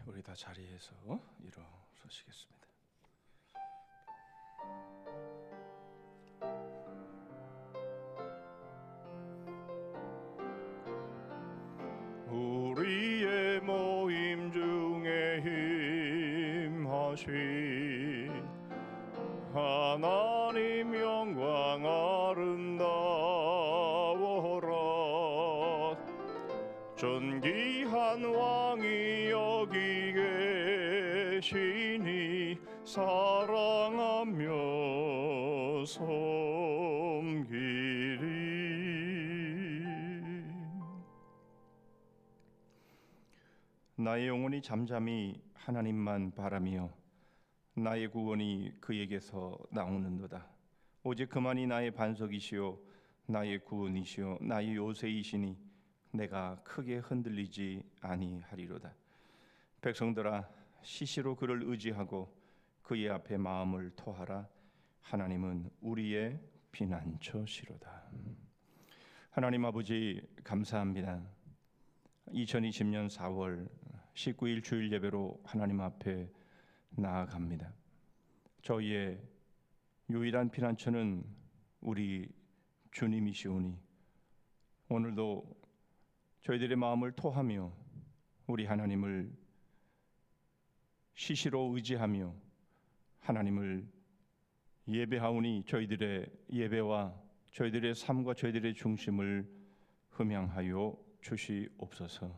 우리 다 자리에서 일어서시겠습니다. 우리의 모임 중에 힘하신 하나님 영광 아름다워라. 존귀한 왕이 여기 계시니 사랑하며 섬기리. 나의 영혼이 잠잠히 하나님만 바라며 나의 구원이 그에게서 나오는도다. 오직 그만이 나의 반석이시요 나의 구원이시요 나의 요새이시니 내가 크게 흔들리지 아니하리로다. 백성들아, 시시로 그를 의지하고 그의 앞에 마음을 토하라. 하나님은 우리의 피난처시로다. 하나님 아버지, 감사합니다. 2020년 4월 19일 주일 예배로 하나님 앞에 나아갑니다. 저희의 유일한 피난처는 우리 주님이시오니 오늘도 저희들의 마음을 토하며 우리 하나님을 시시로 의지하며 하나님을 예배하오니 저희들의 예배와 저희들의 삶과 저희들의 중심을 흠양하여 주시옵소서.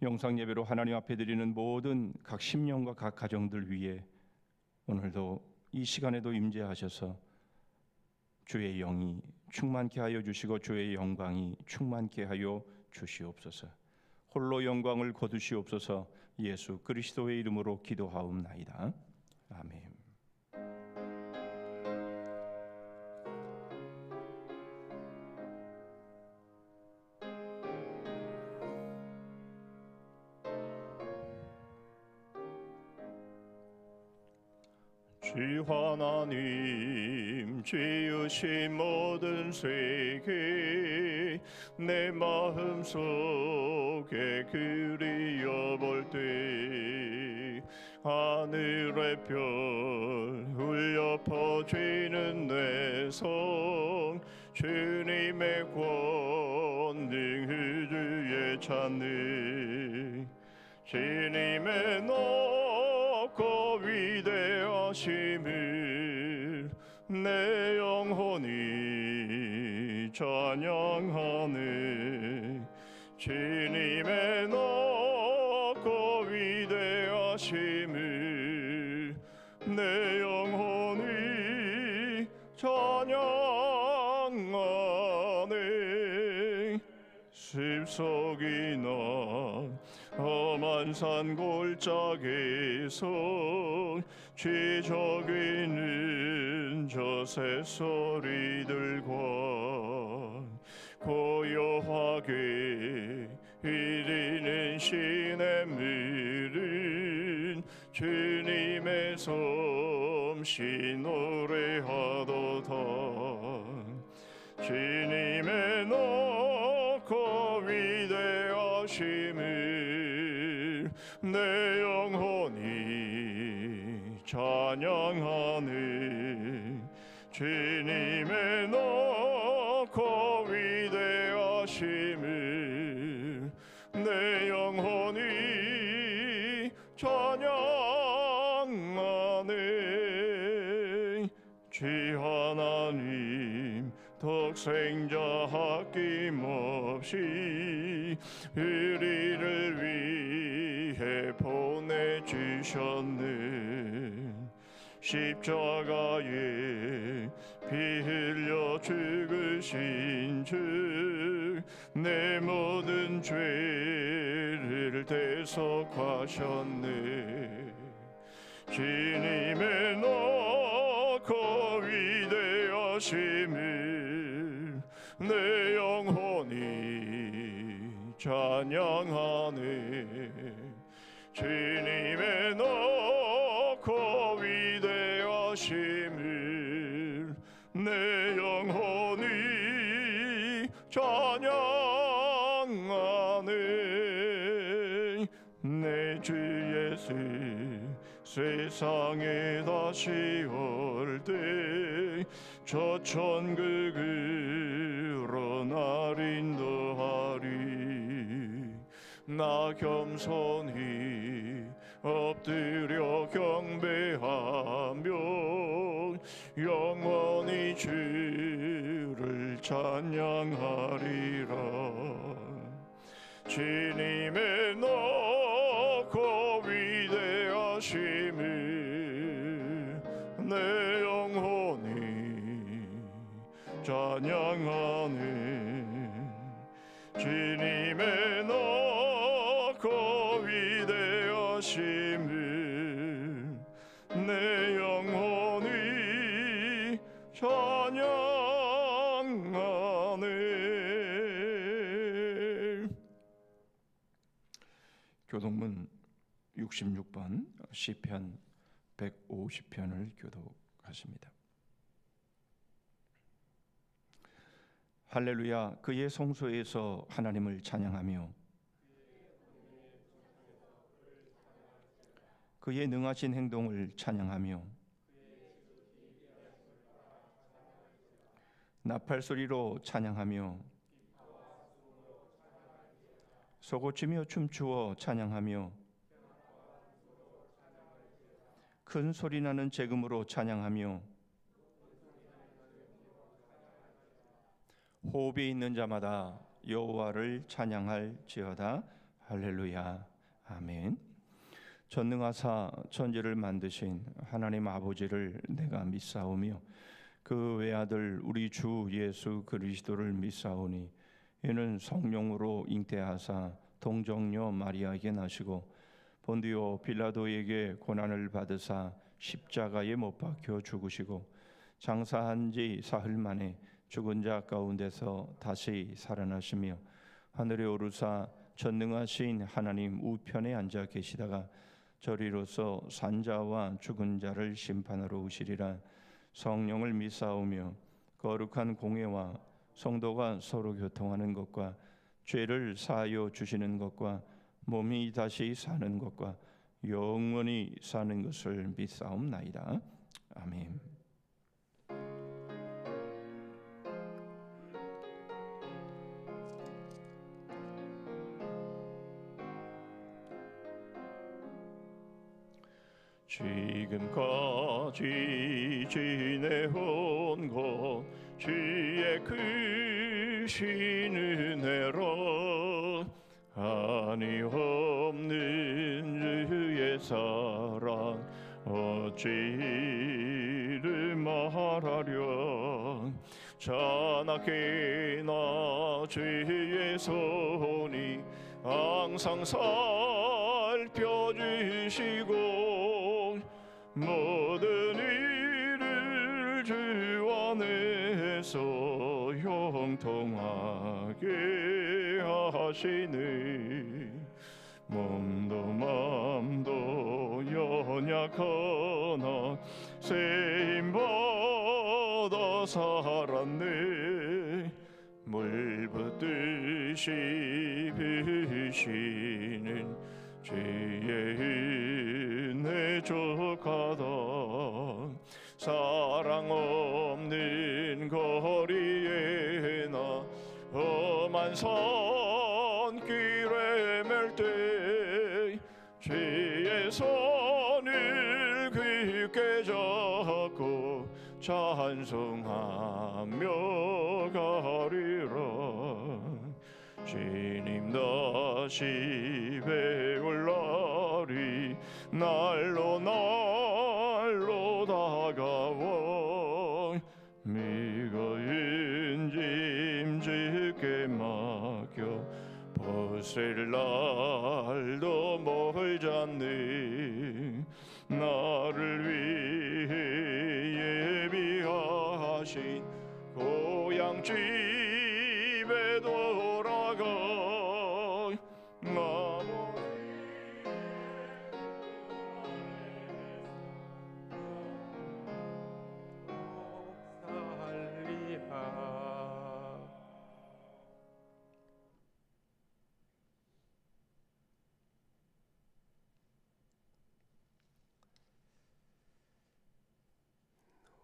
영상 예배로 하나님 앞에 드리는 모든 각 심령과 각 가정들 위해 오늘도 이 시간에도 임재하셔서 주의 영이 충만케 하여 주시고 주의 영광이 충만케 하여 주시옵소서. 홀로 영광을 거두시옵소서. 예수 그리스도의 이름으로 기도하옵나이다. 아멘. 주 하나님 지으신 모든 세계 내 마음속에 그리워볼 때 하늘의 별 울려 퍼지는 내 성 주님의 권능 주의 찬양 주님의 높고 위대하심을 내 영혼이 찬양하네. 주님의 높고 위대하심을 내 영혼이 찬양하네. 습속이나 험한 산 골짜기에서 지저귀는 저 새소리들과 고요하게 흐르는 시냇물은 주님의 솜씨 노래하도다. 주님의 높고 위대하심을 내 영혼이 찬양하네. 주님의 높고 위대하심을 내 영혼이 찬양하네. 주 하나님 독생자 아낌없이 우리를 위해 보내주셨네. 십자가에 피 흘려 죽으신 주 내 모든 죄를 대속하셨네. 주님의 높고 위대하심을 내 영혼이 찬양하네. 주님의 높고 위대하심을 내 영혼이 찬양하네. 내 주의 것이 세상에 다시 올 때 저 천국으로 날 인도하리. 나 겸손히 엎드려 경배하며 영원히 주를 찬양하리라. 주님의 높고 위대하심을 내 영혼이 찬양하네. 주님의 높고 위대하심을 내 영혼이 찬양하네. 교독문 66번 시편 150편을 교독하십니다. 할렐루야. 그의 성소에서 하나님을 찬양하며 그의 능하신 행동을 찬양하며 나팔소리로 찬양하며 소고치며 춤추어 찬양하며 큰 소리나는 재금으로 찬양하며 호흡이 있는 자마다 여호와를 찬양할지어다. 할렐루야. 아멘. 전능하사 천지를 만드신 하나님 아버지를 내가 믿사오며 그 외아들 우리 주 예수 그리스도를 믿사오니 이는 성령으로 잉태하사 동정녀 마리아에게 나시고 본디오 빌라도에게 고난을 받으사 십자가에 못 박혀 죽으시고 장사한 지 사흘 만에 죽은 자 가운데서 다시 살아나시며 하늘에 오르사 전능하신 하나님 우편에 앉아 계시다가 저리로서 산자와 죽은 자를 심판하러 오시리라. 성령을 믿사오며 거룩한 공회와 성도가 서로 교통하는 것과 죄를 사하여 주시는 것과 몸이 다시 사는 것과 영원히 사는 것을 믿사옵나이다. 아멘. 지금까지 지내온 것 주의 크신 은혜라. 한이 없는 주의 사랑 어찌 이를 말하랴. 자나깨나 주의 손이 항상 살펴주시고 모든 일을 주 안에서 형통하게 하시네. 몸도 맘도 연약하나 쓰임받아 살았네. 물 붓듯이 부으시는 주의 은혜 족하다. 사랑 없는 거리에 나 험한 산길에 맬 때 주의 손을 깊게 잡고 찬송하며 가리라. 주님 다시 배울 날이 날로 날로 다가와 미가인 짐 주께 맡겨 벗을 날도 멀잖네. 나를 위해 예비하신 고향 집에 돌아가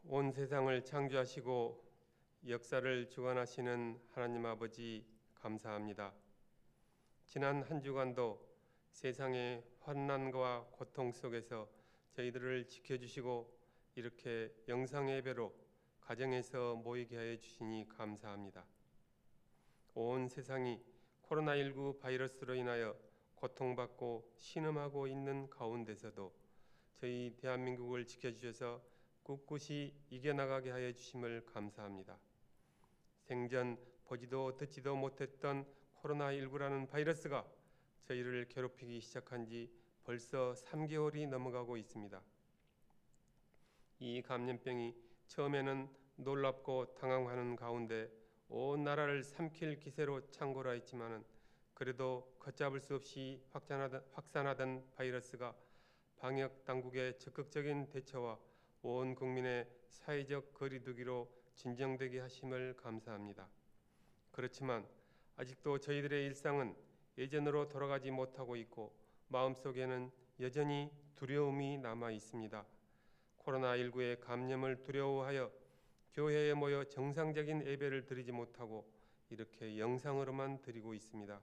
온 세상을 창조하시고 역사를 주관하시는 하나님 아버지 감사합니다. 지난 한 주간도 세상의 환난과 고통 속에서 저희들을 지켜주시고 이렇게 영상 예배로 가정에서 모이게 하여 주시니 감사합니다. 온 세상이 코로나19 바이러스로 인하여 고통받고 신음하고 있는 가운데서도 저희 대한민국을 지켜주셔서 꿋꿋이 이겨나가게 하여 주심을 감사합니다. 생전 보지도 듣지도 못했던 코로나19라는 바이러스가 저희를 괴롭히기 시작한 지 벌써 3개월이 넘어가고 있습니다. 이 감염병이 처음에는 놀랍고 당황하는 가운데 온 나라를 삼킬 기세로 창궐하 했지만은 그래도 걷잡을 수 없이 확산하던 바이러스가 방역 당국의 적극적인 대처와 온 국민의 사회적 거리두기로 진정되게 하심을 감사합니다. 그렇지만 아직도 저희들의 일상은 예전으로 돌아가지 못하고 있고 마음속에는 여전히 두려움이 남아 있습니다. 코로나19의 감염을 두려워하여 교회에 모여 정상적인 예배를 드리지 못하고 이렇게 영상으로만 드리고 있습니다.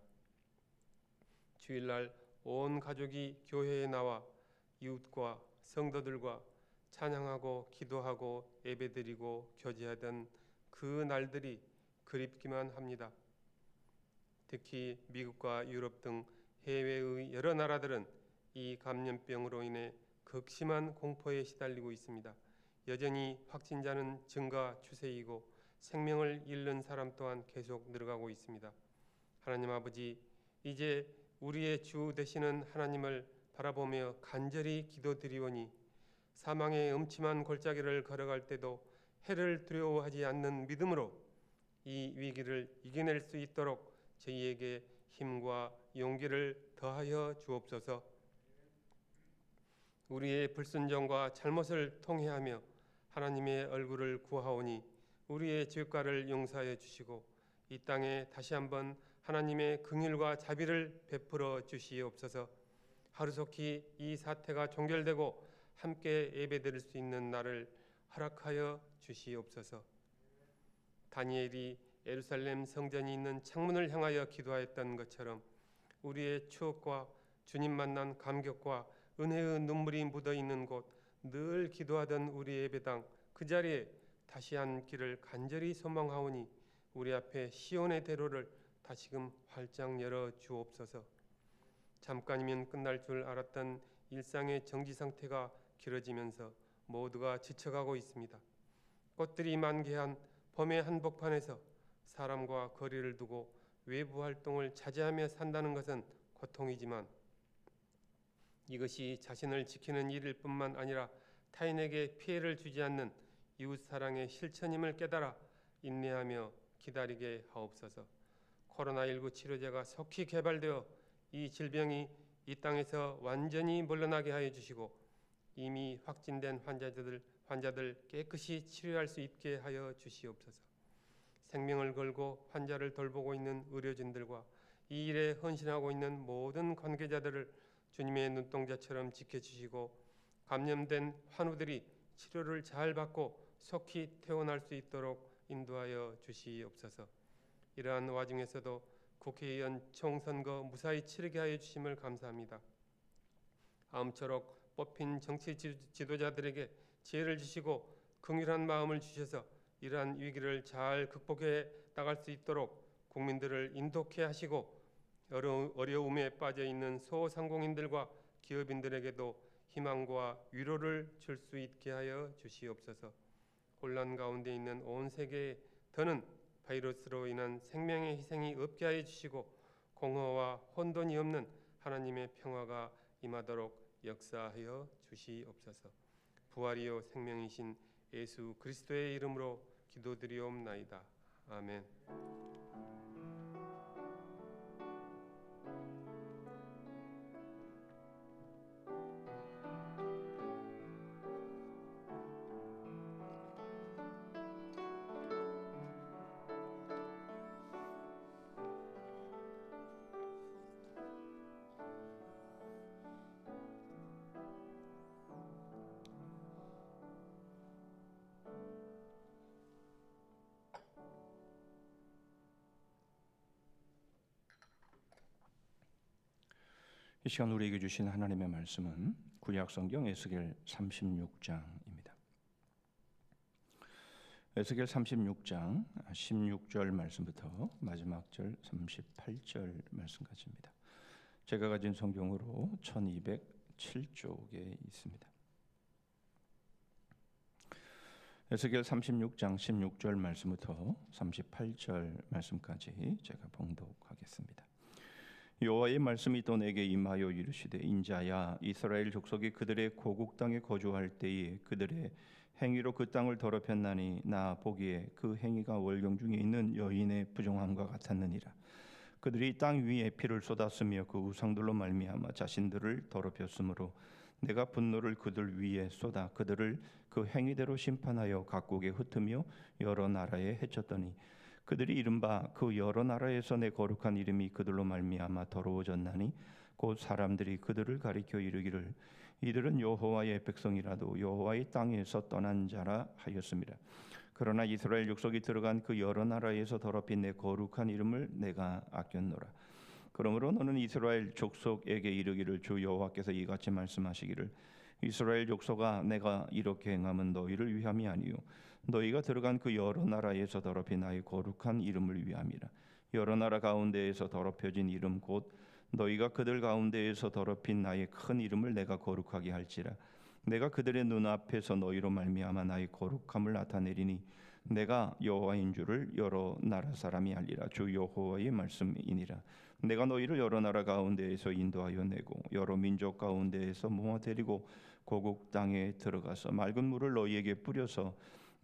주일날 온 가족이 교회에 나와 이웃과 성도들과 찬양하고 기도하고 예배드리고 교제하던 그 날들이 그립기만 합니다. 특히 미국과 유럽 등 해외의 여러 나라들은 이 감염병으로 인해 극심한 공포에 시달리고 있습니다. 여전히 확진자는 증가 추세이고 생명을 잃는 사람 또한 계속 늘어가고 있습니다. 하나님 아버지, 이제 우리의 주 되시는 하나님을 바라보며 간절히 기도드리오니 사망의 음침한 골짜기를 걸어갈 때도 해를 두려워하지 않는 믿음으로 이 위기를 이겨낼 수 있도록 저희에게 힘과 용기를 더하여 주옵소서. 우리의 불순종과 잘못을 통회하며 하나님의 얼굴을 구하오니 우리의 죄가를 용서하여 주시고 이 땅에 다시 한번 하나님의 긍휼과 자비를 베풀어 주시옵소서. 하루속히 이 사태가 종결되고 함께 예배드릴 수 있는 날을 허락하여 주시옵소서. 다니엘이 예루살렘 성전이 있는 창문을 향하여 기도하였던 것처럼 우리의 추억과 주님 만난 감격과 은혜의 눈물이 묻어있는 곳, 늘 기도하던 우리 예배당 그 자리에 다시 한 길을 간절히 소망하오니 우리 앞에 시온의 대로를 다시금 활짝 열어 주옵소서. 잠깐이면 끝날 줄 알았던 일상의 정지 상태가 길어지면서 모두가 지쳐가고 있습니다. 꽃들이 만개한 봄의 한복판에서 사람과 거리를 두고 외부 활동을 자제하며 산다는 것은 고통이지만 이것이 자신을 지키는 일일 뿐만 아니라 타인에게 피해를 주지 않는 이웃사랑의 실천임을 깨달아 인내하며 기다리게 하옵소서. 코로나19 치료제가 속히 개발되어 이 질병이 이 땅에서 완전히 물러나게 하여 주시고 이미 확진된 환자들 깨끗이 치료할 수 있게 하여 주시옵소서. 생명을 걸고 환자를 돌보고 있는 의료진들과 이 일에 헌신하고 있는 모든 관계자들을 주님의 눈동자처럼 지켜주시고 감염된 환우들이 치료를 잘 받고 속히 퇴원할 수 있도록 인도하여 주시옵소서. 이러한 와중에서도 국회의원 총선거 무사히 치르게 하여 주심을 감사합니다. 아무쪼록 뽑힌 정치 지도자들에게 지혜를 주시고 긍휼한 마음을 주셔서 이러한 위기를 잘 극복해 나갈 수 있도록 국민들을 인도케 하시고 어려움에 빠져 있는 소상공인들과 기업인들에게도 희망과 위로를 줄 수 있게 하여 주시옵소서. 혼란 가운데 있는 온 세계에 더는 바이러스로 인한 생명의 희생이 없게 하여 주시고 공허와 혼돈이 없는 하나님의 평화가 임하도록 역사하여 주시옵소서. 부활이요 생명이신 예수 그리스도의 이름으로 기도드리옵나이다. 아멘. 이 시간 우리에게 주신 하나님의 말씀은 구약성경 에스겔 36장입니다. 에스겔 36장 16절 말씀부터 마지막 절 38절 말씀까지입니다. 제가 가진 성경으로 1207쪽에 있습니다. 에스겔 36장 16절 말씀부터 38절 말씀까지 제가 봉독하겠습니다. 여호와의 말씀이 또 내게 임하여 이르시되 인자야, 이스라엘 족속이 그들의 고국 땅에 거주할 때에 그들의 행위로 그 땅을 더럽혔나니 나 보기에 그 행위가 월경 중에 있는 여인의 부정함과 같았느니라. 그들이 땅 위에 피를 쏟았으며 그 우상들로 말미암아 자신들을 더럽혔으므로 내가 분노를 그들 위에 쏟아 그들을 그 행위대로 심판하여 각국에 흩으며 여러 나라에 해쳤더니 그들이 이른바 그 여러 나라에서 내 거룩한 이름이 그들로 말미암아 더러워졌나니 곧 사람들이 그들을 가리켜 이르기를 이들은 여호와의 백성이라도 여호와의 땅에서 떠난 자라 하였습니다. 그러나 이스라엘 족속이 들어간 그 여러 나라에서 더럽힌 내 거룩한 이름을 내가 아꼈노라. 그러므로 너는 이스라엘 족속에게 이르기를 주 여호와께서 이같이 말씀하시기를 이스라엘 족속아, 내가 이렇게 행함은 너희를 위함이 아니요 너희가 들어간 그 여러 나라에서 더럽힌 나의 거룩한 이름을 위함이라. 여러 나라 가운데에서 더럽혀진 이름 곧 너희가 그들 가운데에서 더럽힌 나의 큰 이름을 내가 거룩하게 할지라. 내가 그들의 눈앞에서 너희로 말미암아 나의 거룩함을 나타내리니 내가 여호와인 줄을 여러 나라 사람이 알리라. 주 여호와의 말씀이니라. 내가 너희를 여러 나라 가운데에서 인도하여 내고 여러 민족 가운데에서 모아 데리고 고국 땅에 들어가서 맑은 물을 너희에게 뿌려서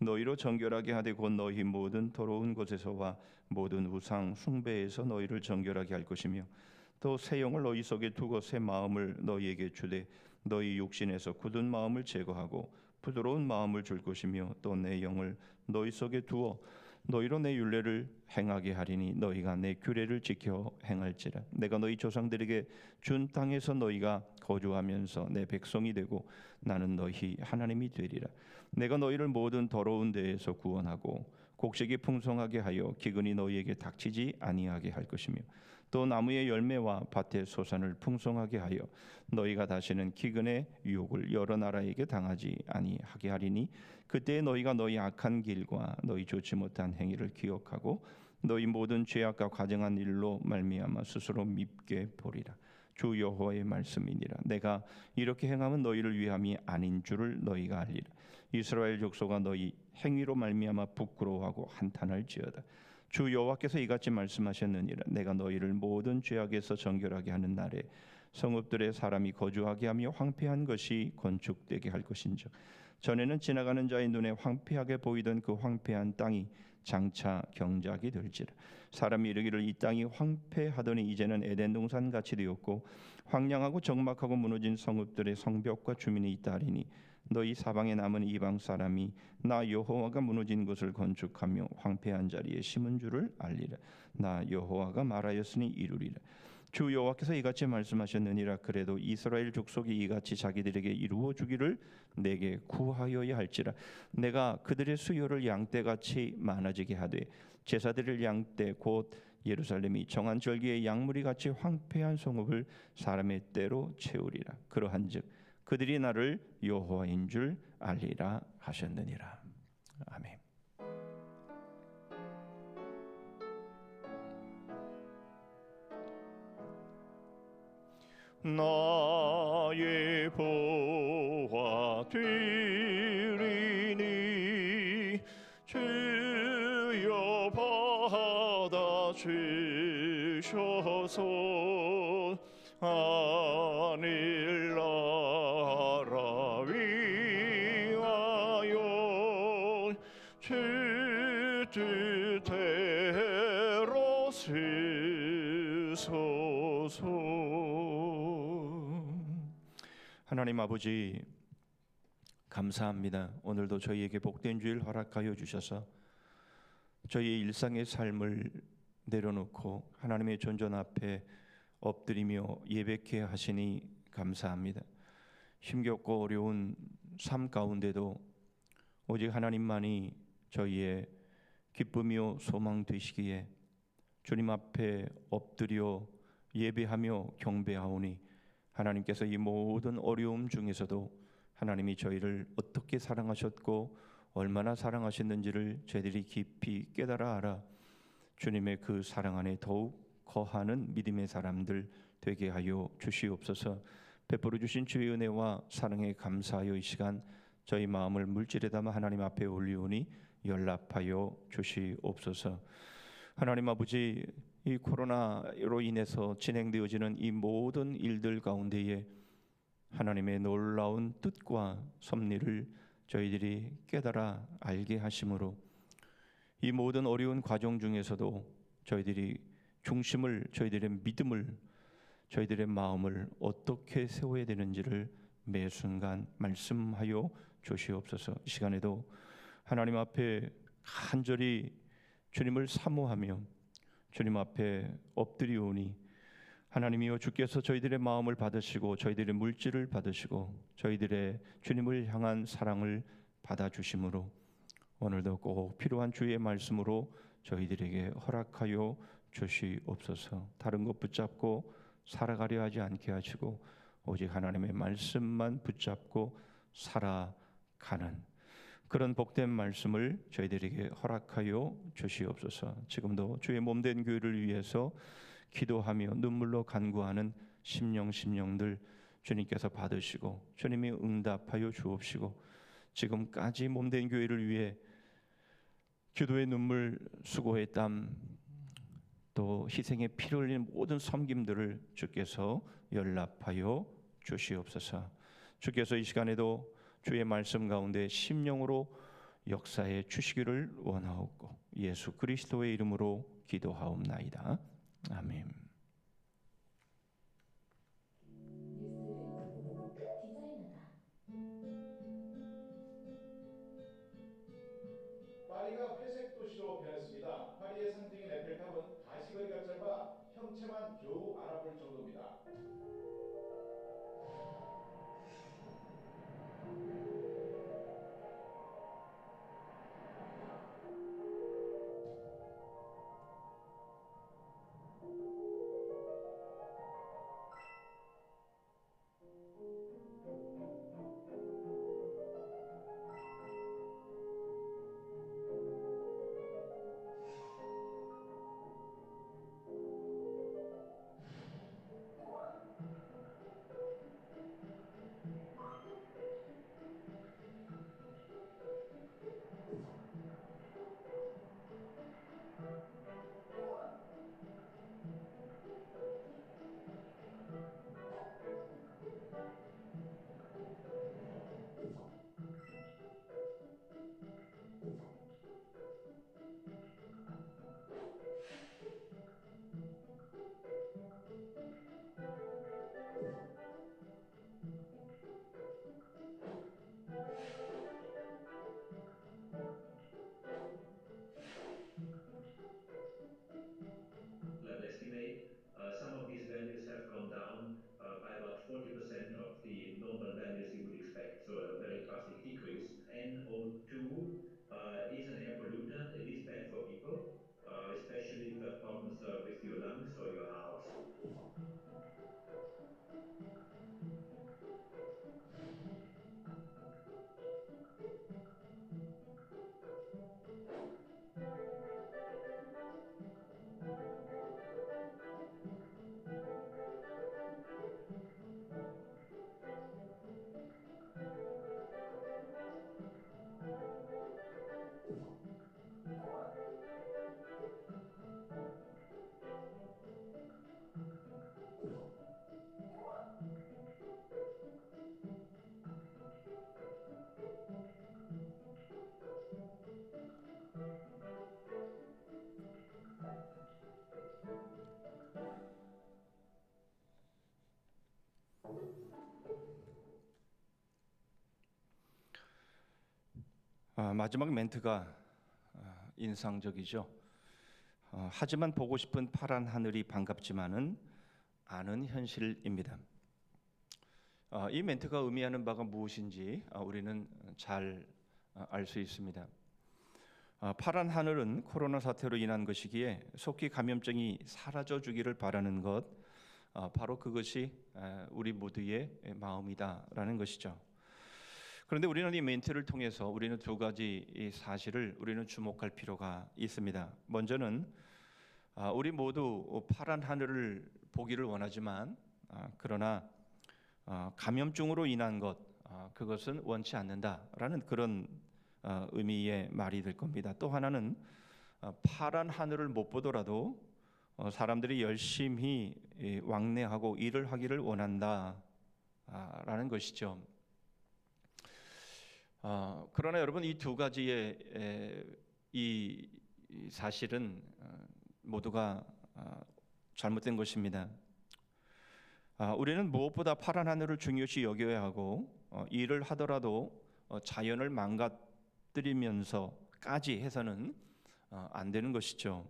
너희로 정결하게 하되 곧 너희 모든 더러운 곳에서와 모든 우상 숭배에서 너희를 정결하게 할 것이며 또 새 영을 너희 속에 두고 새 마음을 너희에게 주되 너희 육신에서 굳은 마음을 제거하고 부드러운 마음을 줄 것이며 또 내 영을 너희 속에 두어 너희로 내 율례를 행하게 하리니 너희가 내 규례를 지켜 행할지라. 내가 너희 조상들에게 준 땅에서 너희가 거주하면서 내 백성이 되고 나는 너희 하나님이 되리라. 내가 너희를 모든 더러운 데에서 구원하고 곡식이 풍성하게 하여 기근이 너희에게 닥치지 아니하게 할 것이며 또 나무의 열매와 밭의 소산을 풍성하게 하여 너희가 다시는 기근의 유혹을 여러 나라에게 당하지 아니하게 하리니 그때 너희가 너희 악한 길과 너희 좋지 못한 행위를 기억하고 너희 모든 죄악과 과정한 일로 말미암아 스스로 밉게 보리라. 주 여호와의 말씀이니라. 내가 이렇게 행함은 너희를 위함이 아닌 줄을 너희가 알리라. 이스라엘 족속아, 너희 행위로 말미암아 부끄러워하고 한탄할지어다. 주 여호와께서 이같이 말씀하셨느니라. 내가 너희를 모든 죄악에서 정결하게 하는 날에 성읍들의 사람이 거주하게 하며 황폐한 것이 건축되게 할 것인즉 전에는 지나가는 자의 눈에 황폐하게 보이던 그 황폐한 땅이 장차 경작이 될지라. 사람이 이르기를 이 땅이 황폐하더니 이제는 에덴 동산 같이 되었고 황량하고 적막하고 무너진 성읍들의 성벽과 주민이 있다 하리니 너희 사방에 남은 이방 사람이 나 여호와가 무너진 것을 건축하며 황폐한 자리에 심은 줄을 알리라. 나 여호와가 말하였으니 이루리라. 주 여호와께서 이같이 말씀하셨느니라. 그래도 이스라엘 족속이 이같이 자기들에게 이루어 주기를 내게 구하여야 할지라. 내가 그들의 수요를 양떼같이 많아지게 하되 제사드릴 양떼 곧 예루살렘이 정한 절기의 양무리 같이 황폐한 성읍을 사람의 때로 채우리라. 그러한즉 그들이 나를 여호와인 줄 알리라 하셨느니라. 아멘. 나의 보화 되리니 주여 받아 주셔서 하늘 나라 위하여 주 뜻대로 쓰소서. 하나님 아버지, 감사합니다. 오늘도 저희에게 복된 주일 허락하여 주셔서 저희의 일상의 삶을 내려놓고 하나님의 존전 앞에 엎드리며 예배케 하시니 감사합니다. 힘겹고 어려운 삶 가운데도 오직 하나님만이 저희의 기쁨이요 소망 되시기에 주님 앞에 엎드려 예배하며 경배하오니 하나님께서 이 모든 어려움 중에서도 하나님이 저희를 어떻게 사랑하셨고 얼마나 사랑하셨는지를 저희들이 깊이 깨달아 알아 주님의 그 사랑 안에 더욱 거하는 믿음의 사람들 되게 하여 주시옵소서. 베풀어 주신 주의 은혜와 사랑에 감사하여 이 시간 저희 마음을 물질에 담아 하나님 앞에 올리오니 연락하여 주시옵소서. 하나님 아버지, 이 코로나로 인해서 진행되어지는 이 모든 일들 가운데에 하나님의 놀라운 뜻과 섭리를 저희들이 깨달아 알게 하심으로 이 모든 어려운 과정 중에서도 저희들이 중심을, 저희들의 믿음을, 저희들의 마음을 어떻게 세워야 되는지를 매 순간 말씀하여 주시옵소서. 이 시간에도 하나님 앞에 간절히 주님을 사모하며 주님 앞에 엎드리오니 하나님이여, 주께서 저희들의 마음을 받으시고 저희들의 물질을 받으시고 저희들의 주님을 향한 사랑을 받아주심으로 오늘도 꼭 필요한 주의 말씀으로 저희들에게 허락하여 주시옵소서. 다른 것 붙잡고 살아가려 하지 않게 하시고 오직 하나님의 말씀만 붙잡고 살아가는 그런 복된 말씀을 저희들에게 허락하여 주시옵소서. 지금도 주의 몸된 교회를 위해서 기도하며 눈물로 간구하는 심령들 주님께서 받으시고 주님이 응답하여 주옵시고 지금까지 몸된 교회를 위해 기도의 눈물, 수고의 땀, 또 희생의 피를 흘린 모든 섬김들을 주께서 연락하여 주시옵소서. 주께서 이 시간에도 주의 말씀 가운데 심령으로 역사해 주시기를 원하옵고 예수 그리스도의 이름으로 기도하옵나이다. 아멘. 파리가 회색 도시로 변했습니다. 파리의 상징인 에펠탑은 가시거리가 짧아 형체만 겨우 알아볼 정도입니다. Level estimate, some of these values have gone down by about 40% of the normal values you would expect, so a very drastic decrease. NO2 is an air pollutant. It is bad for people, especially if you have problems with your lungs or your heart. 마지막 멘트가 인상적이죠. 하지만 보고 싶은 파란 하늘이 반갑지만은 않은 현실입니다. 이 멘트가 의미하는 바가 무엇인지 우리는 잘 알 수 있습니다. 파란 하늘은 코로나 사태로 인한 것이기에 속히 감염증이 사라져 주기를 바라는 것, 바로 그것이 우리 모두의 마음이다라는 것이죠. 그런데 우리는 이 멘트를 통해서 우리는 두 가지 이 사실을 우리는 주목할 필요가 있습니다. 먼저는 우리 모두 파란 하늘을 보기를 원하지만 그러나 감염증으로 인한 것 그것은 원치 않는다라는 그런 의미의 말이 될 겁니다. 또 하나는 파란 하늘을 못 보더라도 사람들이 열심히 왕래하고 일을 하기를 원한다라는 것이죠. 그러나 여러분 이 두 가지의 이 사실은 모두가 잘못된 것입니다. 우리는 무엇보다 파란 하늘을 중요시 여겨야 하고 일을 하더라도 자연을 망가뜨리면서까지 해서는 안 되는 것이죠.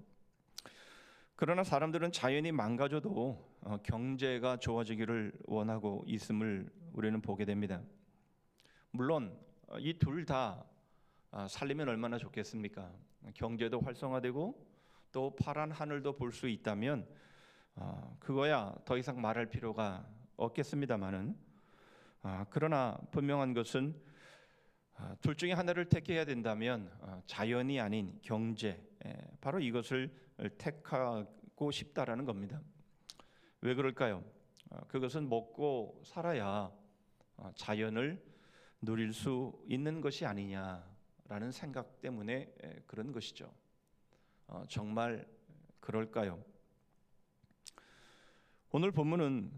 그러나 사람들은 자연이 망가져도 경제가 좋아지기를 원하고 있음을 우리는 보게 됩니다. 물론 이 둘 다 살리면 얼마나 좋겠습니까? 경제도 활성화되고 또 파란 하늘도 볼 수 있다면 그거야 더 이상 말할 필요가 없겠습니다만은 그러나 분명한 것은 둘 중에 하나를 택해야 된다면 자연이 아닌 경제 바로 이것을 택하고 싶다라는 겁니다. 왜 그럴까요? 그것은 먹고 살아야 자연을 누릴 수 있는 것이 아니냐라는 생각 때문에 그런 것이죠. 정말 그럴까요? 오늘 본문은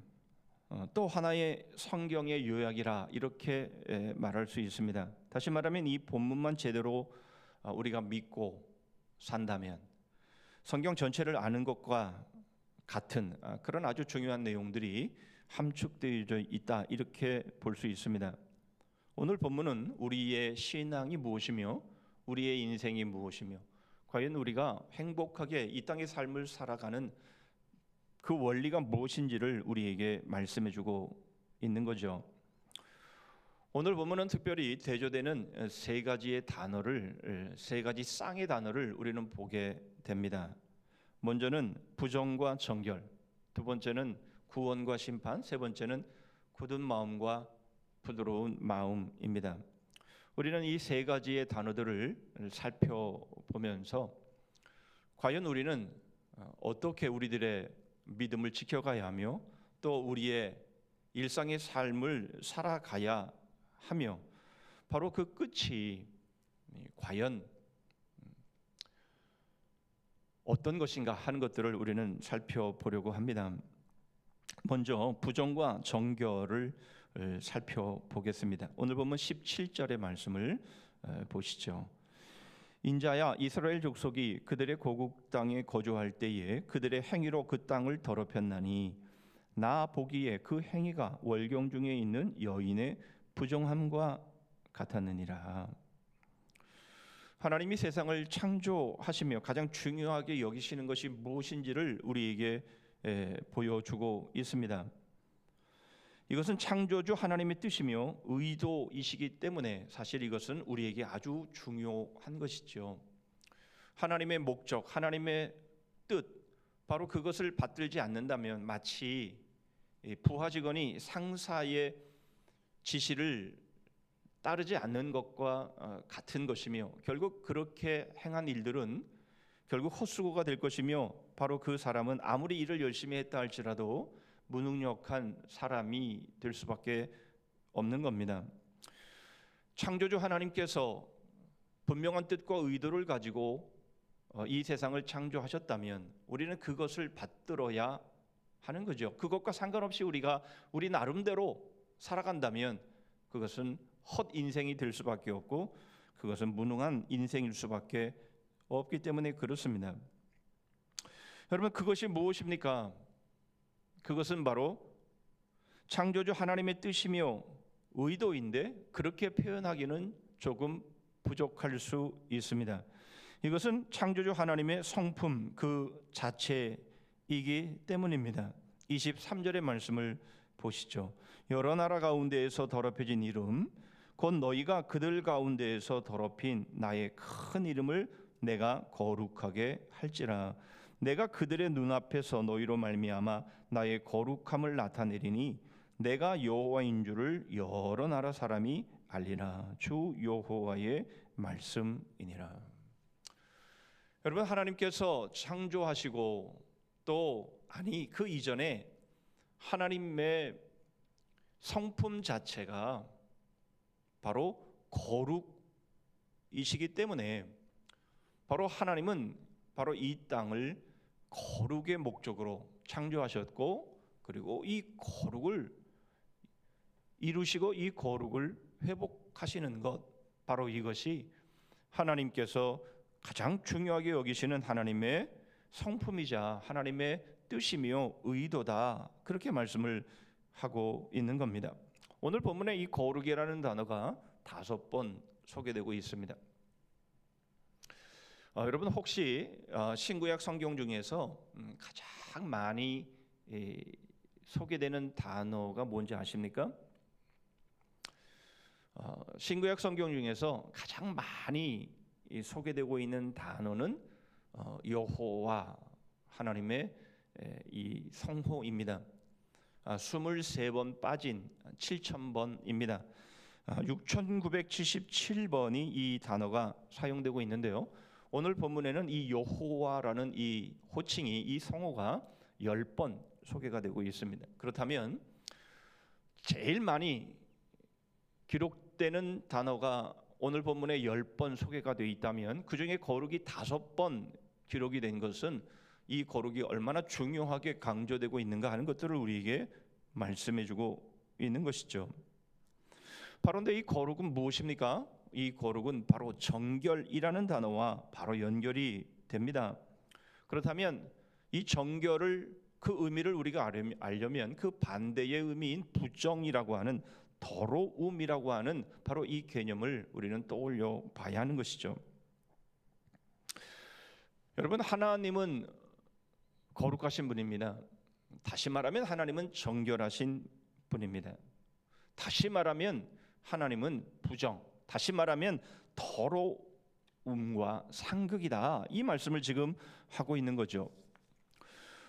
또 하나의 성경의 요약이라 이렇게 말할 수 있습니다. 다시 말하면 이 본문만 제대로 우리가 믿고 산다면 성경 전체를 아는 것과 같은 그런 아주 중요한 내용들이 함축되어 있다 이렇게 볼 수 있습니다. 오늘 본문은 우리의 신앙이 무엇이며 우리의 인생이 무엇이며 과연 우리가 행복하게 이 땅의 삶을 살아가는 그 원리가 무엇인지를 우리에게 말씀해주고 있는 거죠. 오늘 본문은 특별히 대조되는 세 가지의 단어를 세 가지 쌍의 단어를 우리는 보게 됩니다. 먼저는 부정과 정결, 두 번째는 구원과 심판, 세 번째는 굳은 마음과 부드러운 마음입니다. 우리는 이 세 가지의 단어들을 살펴보면서 과연 우리는 어떻게 우리들의 믿음을 지켜가야 하며 또 우리의 일상의 삶을 살아가야 하며 바로 그 끝이 과연 어떤 것인가 하는 것들을 우리는 살펴보려고 합니다. 먼저 부정과 정결을 살펴보겠습니다. 오늘 보면 17절의 말씀을 보시죠. 인자야 이스라엘 족속이 그들의 고국 땅에 거주할 때에 그들의 행위로 그 땅을 더럽혔나니 나 보기에 그 행위가 월경 중에 있는 여인의 부정함과 같았느니라. 하나님이 세상을 창조하시며 가장 중요하게 여기시는 것이 무엇인지를 우리에게 보여주고 있습니다. 이것은 창조주 하나님의 뜻이며 의도이시기 때문에 사실 이것은 우리에게 아주 중요한 것이죠. 하나님의 목적, 하나님의 뜻, 바로 그것을 받들지 않는다면 마치 부하 직원이 상사의 지시를 따르지 않는 것과 같은 것이며 결국 그렇게 행한 일들은 결국 헛수고가 될 것이며 바로 그 사람은 아무리 일을 열심히 했다 할지라도 무능력한 사람이 될 수밖에 없는 겁니다. 창조주 하나님께서 분명한 뜻과 의도를 가지고 이 세상을 창조하셨다면 우리는 그것을 받들어야 하는 거죠. 그것과 상관없이 우리가 우리 나름대로 살아간다면 그것은 헛 인생이 될 수밖에 없고 그것은 무능한 인생일 수밖에 없기 때문에 그렇습니다. 여러분 그것이 무엇입니까? 그것은 바로 창조주 하나님의 뜻이며 의도인데 그렇게 표현하기는 조금 부족할 수 있습니다. 이것은 창조주 하나님의 성품 그 자체이기 때문입니다. 23절의 말씀을 보시죠. 여러 나라 가운데에서 더럽혀진 이름 곧 너희가 그들 가운데에서 더럽힌 나의 큰 이름을 내가 거룩하게 할지라. 내가 그들의 눈앞에서 너희로 말미암아 나의 거룩함을 나타내리니 내가 여호와인 줄을 여러 나라 사람이 알리라. 주 여호와의 말씀이니라. 여러분, 하나님께서 창조하시고 또 그 이전에 하나님의 성품 자체가 바로 거룩이시기 때문에 바로 하나님은 바로 이 땅을 거룩의 목적으로 창조하셨고, 그리고 이 거룩을 이루시고 이 거룩을 회복하시는 것, 바로 이것이 하나님께서 가장 중요하게 여기시는 하나님의 성품이자 하나님의 뜻이며 의도다, 그렇게 말씀을 하고 있는 겁니다. 오늘 본문에 이 거룩이라는 단어가 5번 소개되고 있습니다. 여러분, 혹시 신구약 성경 중에서 가장 많이 소개되는 단어가 뭔지 아십니까? 신구약 성경 중에서 가장 많이 소개되고 있는 단어는 여호와 하나님의 이 성호입니다. 23번 빠진 7000번입니다. 6977번이 이 단어가 사용되고 있는데요. 오늘 본문에는 이 여호와라는 이 호칭이, 이 성호가 10번 소개가 되고 있습니다. 그렇다면 제일 많이 기록되는 단어가 오늘 본문에 10번 소개가 되어 있다면, 그 중에 거룩이 5번 기록이 된 것은 이 거룩이 얼마나 중요하게 강조되고 있는가 하는 것들을 우리에게 말씀해주고 있는 것이죠. 바로 근데 이 거룩은 무엇입니까? 이 거룩은 바로 정결이라는 단어와 바로 연결이 됩니다. 그렇다면 이 정결을, 그 의미를 우리가 알려면 그 반대의 의미인 부정이라고 하는, 더러움이라고 하는 바로 이 개념을 우리는 떠올려 봐야 하는 것이죠. 여러분, 하나님은 거룩하신 분입니다. 다시 말하면 하나님은 정결하신 분입니다. 다시 말하면 하나님은 부정, 다시 말하면 더러움과 상극이다, 이 말씀을 지금 하고 있는 거죠.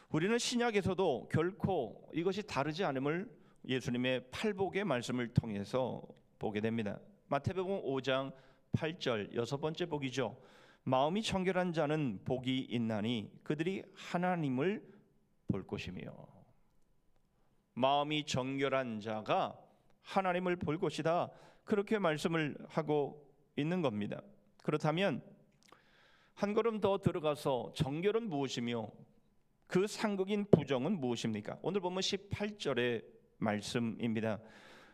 우리는 신약에서도 결코 이것이 다르지 않음을 예수님의 팔복의 말씀을 통해서 보게 됩니다. 마태복음 5장 8절, 6번째 복이죠. 마음이 청결한 자는 복이 있나니 그들이 하나님을 볼 것이며. 마음이 정결한 자가 하나님을 볼 것이다, 그렇게 말씀을 하고 있는 겁니다. 그렇다면 한 걸음 더 들어가서 정결은 무엇이며 그 상극인 부정은 무엇입니까? 오늘 보면 18절의 말씀입니다.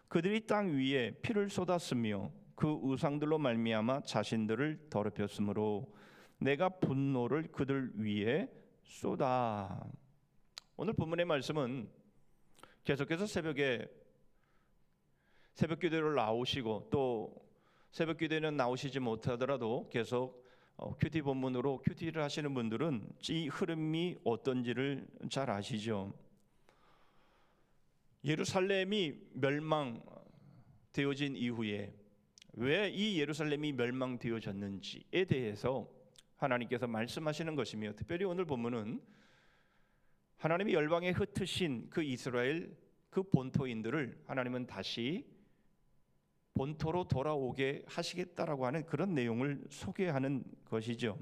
그들이 땅 위에 피를 쏟았으며 그 우상들로 말미암아 자신들을 더럽혔으므로 내가 분노를 그들 위에 쏟아. 오늘 본문의 말씀은 계속해서 새벽 기도를 나오시고, 또 새벽 기도에는 나오시지 못하더라도 계속 큐티 본문으로 큐티를 하시는 분들은 이 흐름이 어떤지를 잘 아시죠. 예루살렘이 멸망되어진 이후에 왜 이 예루살렘이 멸망되어졌는지에 대해서 하나님께서 말씀하시는 것이며, 특별히 오늘 본문은 하나님이 열방에 흩으신 그 이스라엘, 그 본토인들을 하나님은 다시 본토로 돌아오게 하시겠다라고 하는 그런 내용을 소개하는 것이죠.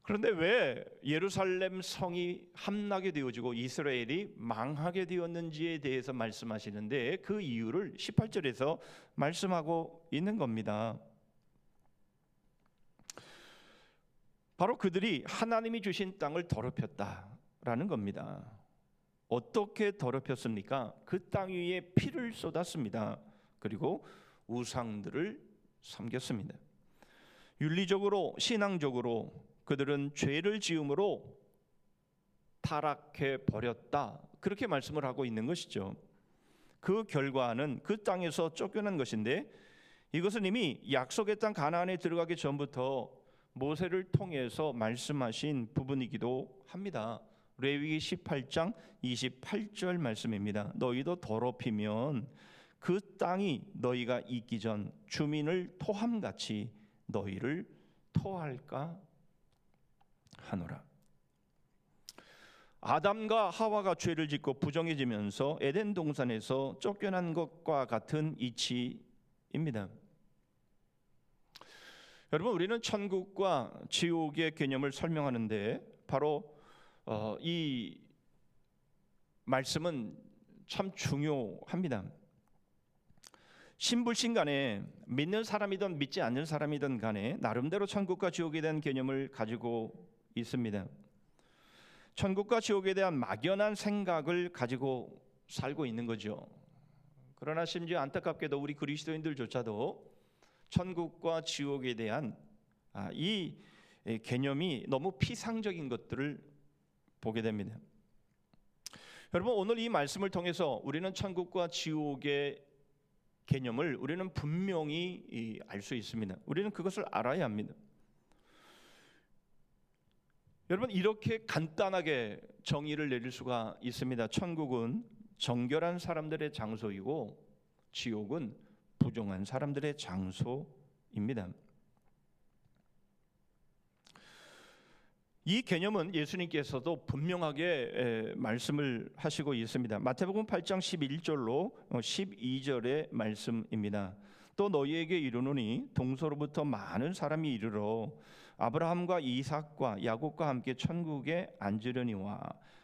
그런데 왜 예루살렘 성이 함락이 되어지고 이스라엘이 망하게 되었는지에 대해서 말씀하시는데, 그 이유를 18절에서 말씀하고 있는 겁니다. 바로 그들이 하나님이 주신 땅을 더럽혔다라는 겁니다. 어떻게 더럽혔습니까? 그 땅 위에 피를 쏟았습니다. 그리고 우상들을 섬겼습니다. 윤리적으로, 신앙적으로 그들은 죄를 지음으로 타락해 버렸다, 그렇게 말씀을 하고 있는 것이죠. 그 결과는 그 땅에서 쫓겨난 것인데, 이것은 이미 약속의 땅 가나안에 들어가기 전부터 모세를 통해서 말씀하신 부분이기도 합니다. 레위기 18장 28절 말씀입니다. 너희도 더럽히면 그 땅이 너희가 있기 전 주민을 토함같이 너희를 토할까 하노라. 아담과 하와가 죄를 짓고 부정해지면서 에덴 동산에서 쫓겨난 것과 같은 이치입니다. 여러분, 우리는 천국과 지옥의 개념을 설명하는데 바로 이 말씀은 참 중요합니다. 신불신 간에 믿는 사람이든 믿지 않는 사람이든 간에 나름대로 천국과 지옥에 대한 개념을 가지고 있습니다. 천국과 지옥에 대한 막연한 생각을 가지고 살고 있는 거죠. 그러나 심지어 안타깝게도 우리 그리스도인들조차도 천국과 지옥에 대한 이 개념이 너무 피상적인 것들을 보게 됩니다. 여러분, 오늘 이 말씀을 통해서 우리는 천국과 지옥의 개념을 우리는 분명히 알 수 있습니다. 우리는 그것을 알아야 합니다. 여러분, 이렇게 간단하게 정의를 내릴 수가 있습니다. 천국은 정결한 사람들의 장소이고 지옥은 부정한 사람들의 장소입니다. 이 개념은 예수님께서도 분명하게 말씀을 하시고 있습니다. 마태복음 8장 11절로 12절의 말씀입니다. 또 너희에게 이르노니 동서로부터 많은 사람이 이르러 아브라함과 이삭과 야곱과 함께 천국에 앉으려니와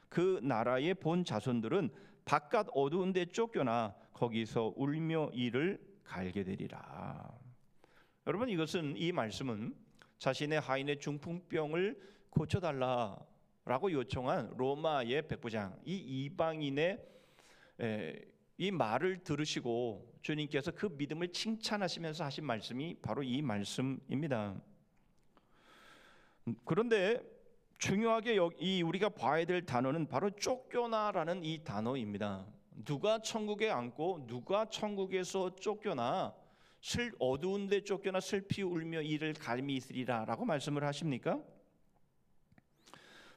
그 나라의 본 자손들은 바깥 어두운 데 쫓겨나 거기서 울며 이를 갈게 되리라. 여러분, 이 말씀은 자신의 하인의 중풍병을 고쳐달라라고 요청한 로마의 백부장, 이 이방인의 이 말을 들으시고 주님께서 그 믿음을 칭찬하시면서 하신 말씀이 바로 이 말씀입니다. 그런데 중요하게 우리가 봐야 될 단어는 바로 쫓겨나라는 이 단어입니다. 누가 천국에 앉고 누가 천국에서 쫓겨나 어두운 데 쫓겨나 슬피 울며 이를 갈미 있으리라 라고 말씀을 하십니까?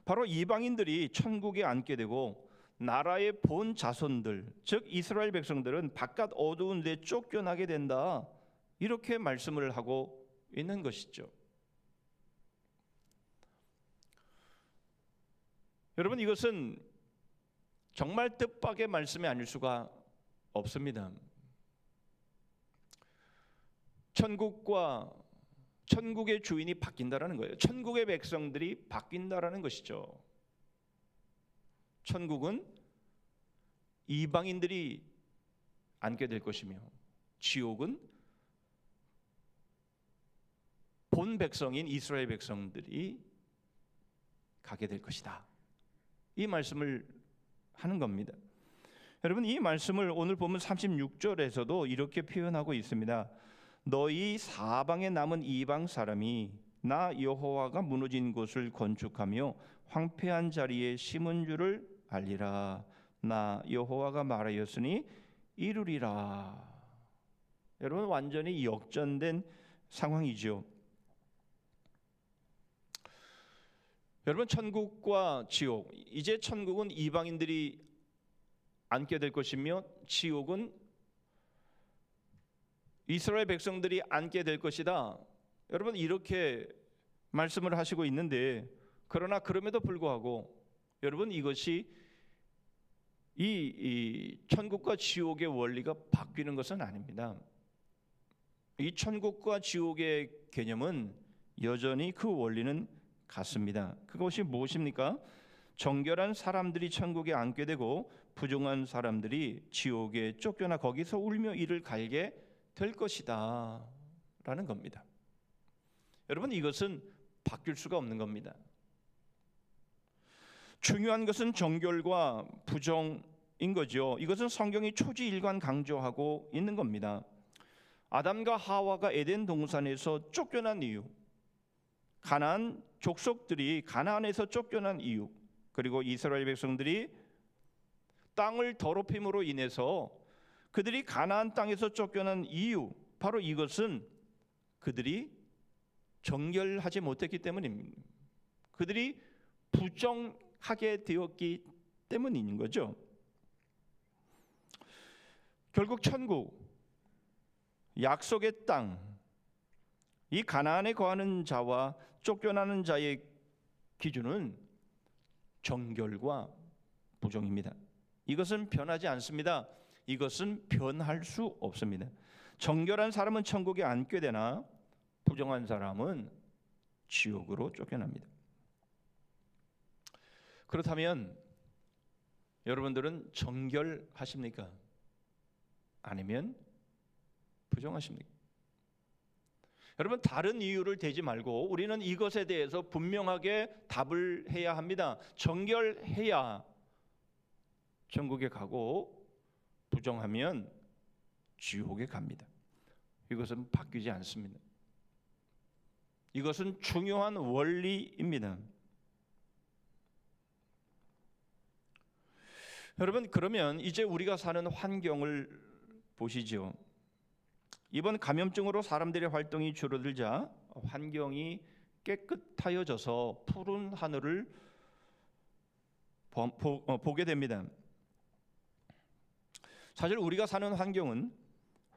바로 이방인들이 천국에 앉게 되고 나라의 본 자손들, 즉 이스라엘 백성들은 바깥 어두운 데 쫓겨나게 된다, 이렇게 말씀을 하고 있는 것이죠. 여러분, 이것은 정말 뜻밖의 말씀이 아닐 수가 없습니다. 천국의 주인이 바뀐다라는 거예요. 천국의 백성들이 바뀐다라는 것이죠. 천국은 이방인들이 앉게 될 것이며 지옥은 본 백성인 이스라엘 백성들이 가게 될 것이다, 이 말씀을 하는 겁니다. 여러분, 이 말씀을 오늘 보면 36절에서도 이렇게 표현하고 있습니다. 너희 사방에 남은 이방 사람이 나 여호와가 무너진 곳을 건축하며 황폐한 자리에 심은 줄을 알리라. 나 여호와가 말하였으니 이루리라. 여러분, 완전히 역전된 상황이죠. 여러분, 천국과 지옥, 이제 천국은 이방인들이 앉게 될 것이며 지옥은 이스라엘 백성들이 앉게 될 것이다, 여러분, 이렇게 말씀을 하시고 있는데, 그러나 그럼에도 불구하고 여러분, 이것이 이 천국과 지옥의 원리가 바뀌는 것은 아닙니다. 이 천국과 지옥의 개념은 여전히 그 원리는 같습니다. 그것이 무엇입니까? 정결한 사람들이 천국에 앉게 되고 부정한 사람들이 지옥에 쫓겨나 거기서 울며 이를 갈게 될 것이다 라는 겁니다. 여러분, 이것은 바뀔 수가 없는 겁니다. 중요한 것은 정결과 부정인 거죠. 이것은 성경이 초지일관 강조하고 있는 겁니다. 아담과 하와가 에덴 동산에서 쫓겨난 이유, 가나안 족속들이 가나안에서 쫓겨난 이유, 그리고 이스라엘 백성들이 땅을 더럽힘으로 인해서 그들이 가나안 땅에서 쫓겨난 이유, 바로 이것은 그들이 정결하지 못했기 때문입니다. 그들이 부정하게 되었기 때문인 거죠. 결국 천국, 약속의 땅, 이 가나안에 거하는 자와 쫓겨나는 자의 기준은 정결과 부정입니다. 이것은 변하지 않습니다. 이것은 변할 수 없습니다. 정결한 사람은 천국에 앉게 되나 부정한 사람은 지옥으로 쫓겨납니다. 그렇다면 여러분들은 정결하십니까? 아니면 부정하십니까? 여러분, 다른 이유를 대지 말고 우리는 이것에 대해서 분명하게 답을 해야 합니다. 정결해야 천국에 가고 부정하면 지옥에 갑니다. 이것은 바뀌지 않습니다. 이것은 중요한 원리입니다. 여러분, 그러면 이제 우리가 사는 환경을 보시죠. 이번 감염증으로 사람들의 활동이 줄어들자 환경이 깨끗하여져서 푸른 하늘을 보게 됩니다. 사실 우리가 사는 환경은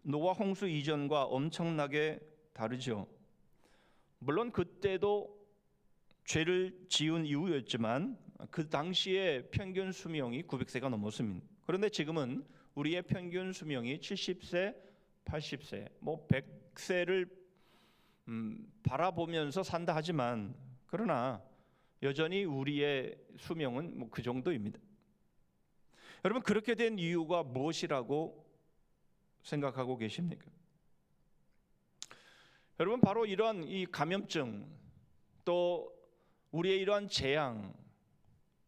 노아 홍수 이전과 엄청나게 다르죠. 물론 그때도 죄를 지은 이후였지만 그 당시에 평균 수명이 900세가 넘었습니다. 그런데 지금은 우리의 평균 수명이 70세, 80세, 100세를 바라보면서 산다 하지만 그러나 여전히 우리의 수명은 그 정도입니다. 여러분, 그렇게 된 이유가 무엇이라고 생각하고 계십니까? 여러분, 바로 이러한 이 감염증, 또 우리의 이러한 재앙,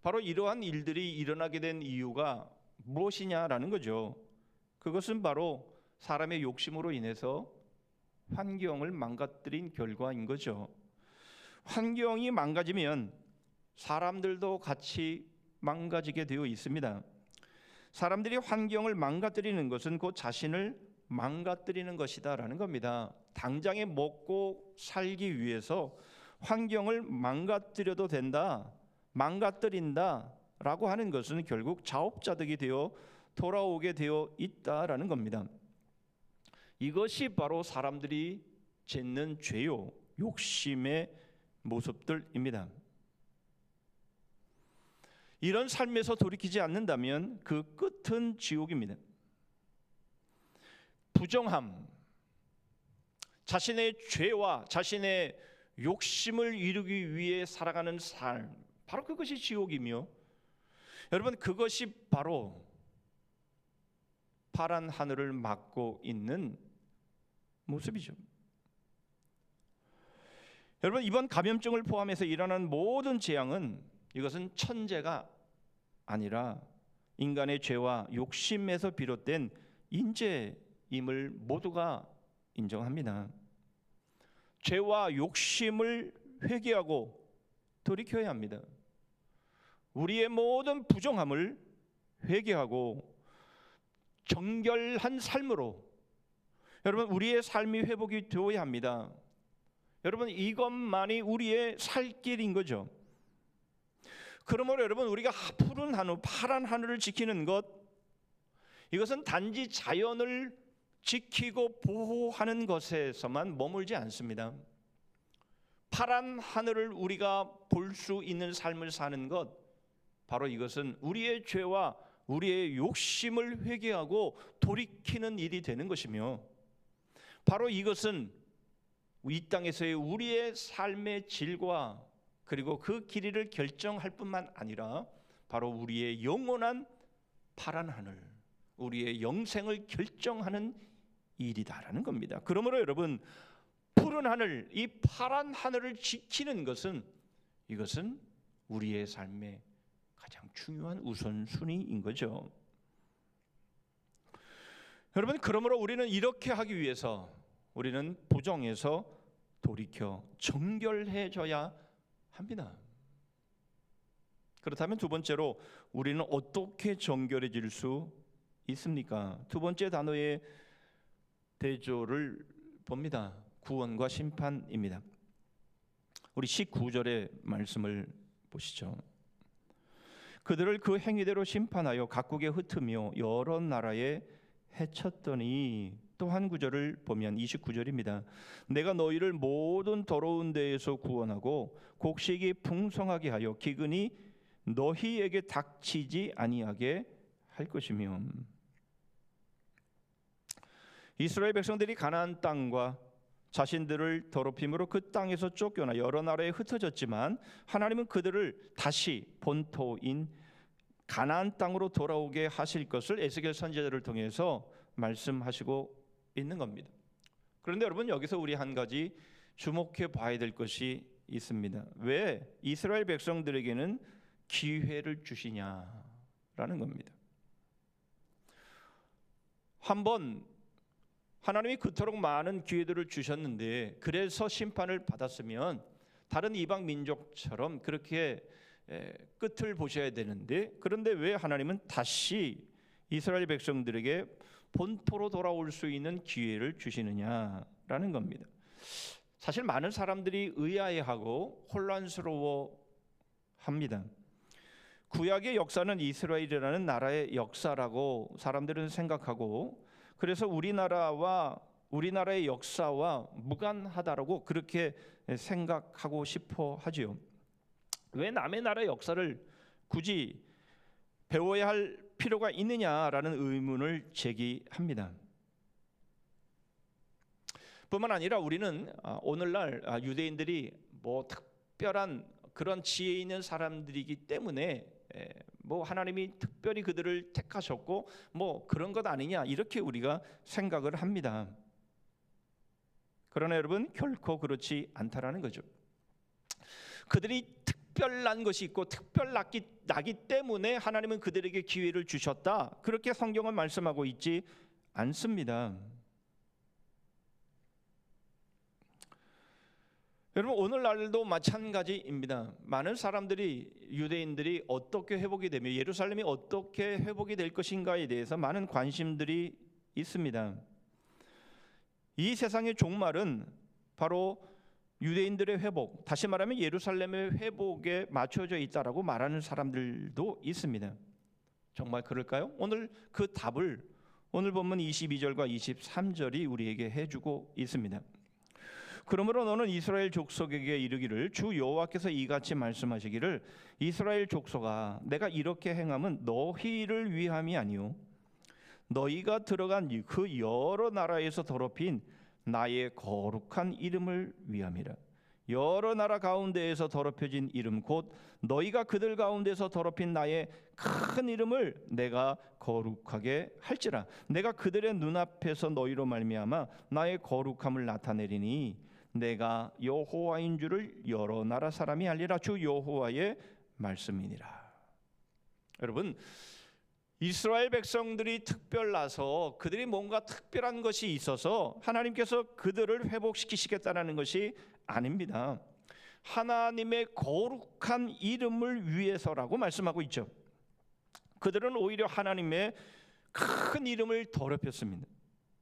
바로 이러한 일들이 일어나게 된 이유가 무엇이냐라는 거죠. 그것은 바로 사람의 욕심으로 인해서 환경을 망가뜨린 결과인 거죠. 환경이 망가지면 사람들도 같이 망가지게 되어 있습니다. 사람들이 환경을 망가뜨리는 것은 곧 자신을 망가뜨리는 것이다라는 겁니다. 당장에 먹고 살기 위해서 환경을 망가뜨려도 된다, 망가뜨린다라고 하는 것은 결국 자업자득이 되어 돌아오게 되어 있다라는 겁니다. 이것이 바로 사람들이 짓는 죄요, 욕심의 모습들입니다. 이런 삶에서 돌이키지 않는다면 그 끝은 지옥입니다. 부정함, 자신의 죄와 자신의 욕심을 이루기 위해 살아가는 삶, 바로 그것이 지옥이며, 여러분, 그것이 바로 파란 하늘을 막고 있는 모습이죠. 여러분, 이번 감염증을 포함해서 일어난 모든 재앙은 이것은 천재가 아니라 인간의 죄와 욕심에서 비롯된 인재임을 모두가 인정합니다. 죄와 욕심을 회개하고 돌이켜야 합니다. 우리의 모든 부정함을 회개하고 정결한 삶으로 여러분, 우리의 삶이 회복이 되어야 합니다. 여러분, 이것만이 우리의 살 길인 거죠. 그러므로 여러분, 우리가 푸른 하늘, 파란 하늘을 지키는 것, 이것은 단지 자연을 지키고 보호하는 것에서만 머물지 않습니다. 파란 하늘을 우리가 볼 수 있는 삶을 사는 것, 바로 이것은 우리의 죄와 우리의 욕심을 회개하고 돌이키는 일이 되는 것이며, 바로 이것은 이 땅에서의 우리의 삶의 질과 그리고 그 길이를 결정할 뿐만 아니라 바로 우리의 영원한 파란 하늘, 우리의 영생을 결정하는 일이다라는 겁니다. 그러므로 여러분, 푸른 하늘, 이 파란 하늘을 지키는 것은 이것은 우리의 삶의 가장 중요한 우선순위인 거죠. 여러분, 그러므로 우리는 이렇게 하기 위해서 우리는 부정에서 돌이켜 정결해져야 합니다. 그렇다면 두 번째로 우리는 어떻게 정결해질 수 있습니까? 두 번째 단어의 대조를 봅니다. 구원과 심판입니다. 우리 19절의 말씀을 보시죠. 그들을 그 행위대로 심판하여 각국에 흩으며 여러 나라에 해쳤더니, 또 한 구절을 보면 29절입니다. 내가 너희를 모든 더러운 데에서 구원하고 곡식이 풍성하게 하여 기근이 너희에게 닥치지 아니하게 할 것이며. 이스라엘 백성들이 가나안 땅과 자신들을 더럽힘으로 그 땅에서 쫓겨나 여러 나라에 흩어졌지만 하나님은 그들을 다시 본토인 가나안 땅으로 돌아오게 하실 것을 에스겔 선지자를 통해서 말씀하시고 있는 겁니다. 그런데 여러분, 여기서 우리 한 가지 주목해 봐야 될 것이 있습니다. 왜 이스라엘 백성들에게는 기회를 주시냐라는 겁니다. 한번 하나님이 그토록 많은 기회들을 주셨는데 그래서 심판을 받았으면 다른 이방 민족처럼 그렇게 끝을 보셔야 되는데, 그런데 왜 하나님은 다시 이스라엘 백성들에게 본토로 돌아올 수 있는 기회를 주시느냐라는 겁니다. 사실 많은 사람들이 의아해하고 혼란스러워합니다. 구약의 역사는 이스라엘이라는 나라의 역사라고 사람들은 생각하고, 그래서 우리나라의 역사와 무관하다라고 그렇게 생각하고 싶어 하지요. 왜 남의 나라의 역사를 굳이 배워야 할 필요가 있느냐라는 의문을 제기합니다. 뿐만 아니라 우리는 오늘날 유대인들이 뭐 특별한 그런 지혜 있는 사람들이기 때문에 뭐 하나님이 특별히 그들을 택하셨고 뭐 그런 것 아니냐, 이렇게 우리가 생각을 합니다. 그러나 여러분, 결코 그렇지 않다라는 거죠. 그들이 특별한 것이 있고 특별나기 때문에 하나님은 그들에게 기회를 주셨다, 그렇게 성경은 말씀하고 있지 않습니다. 여러분, 오늘날도 마찬가지입니다. 많은 사람들이, 유대인들이 어떻게 회복이 되며 예루살렘이 어떻게 회복이 될 것인가에 대해서 많은 관심들이 있습니다. 이 세상의 종말은 바로 유대인들의 회복, 다시 말하면 예루살렘의 회복에 맞춰져 있다라고 말하는 사람들도 있습니다. 정말 그럴까요? 오늘 그 답을 오늘 본문 22절과 23절이 우리에게 해주고 있습니다. 그러므로 너는 이스라엘 족속에게 이르기를 주 여호와께서 이같이 말씀하시기를 이스라엘 족속아, 내가 이렇게 행함은 너희를 위함이 아니요 너희가 들어간 그 여러 나라에서 더럽힌 나의 거룩한 이름을 위함이라. 여러 나라 가운데에서 더럽혀진 이름 곧 너희가 그들 가운데서 더럽힌 나의 큰 이름을 내가 거룩하게 할지라. 내가 그들의 눈앞에서 너희로 말미암아 나의 거룩함을 나타내리니 내가 여호와인 줄을 여러 나라 사람이 알리라. 주 여호와의 말씀이니라. 여러분, 이스라엘 백성들이 특별나서 그들이 뭔가 특별한 것이 있어서 하나님께서 그들을 회복시키시겠다는 것이 아닙니다. 하나님의 거룩한 이름을 위해서라고 말씀하고 있죠. 그들은 오히려 하나님의 큰 이름을 더럽혔습니다.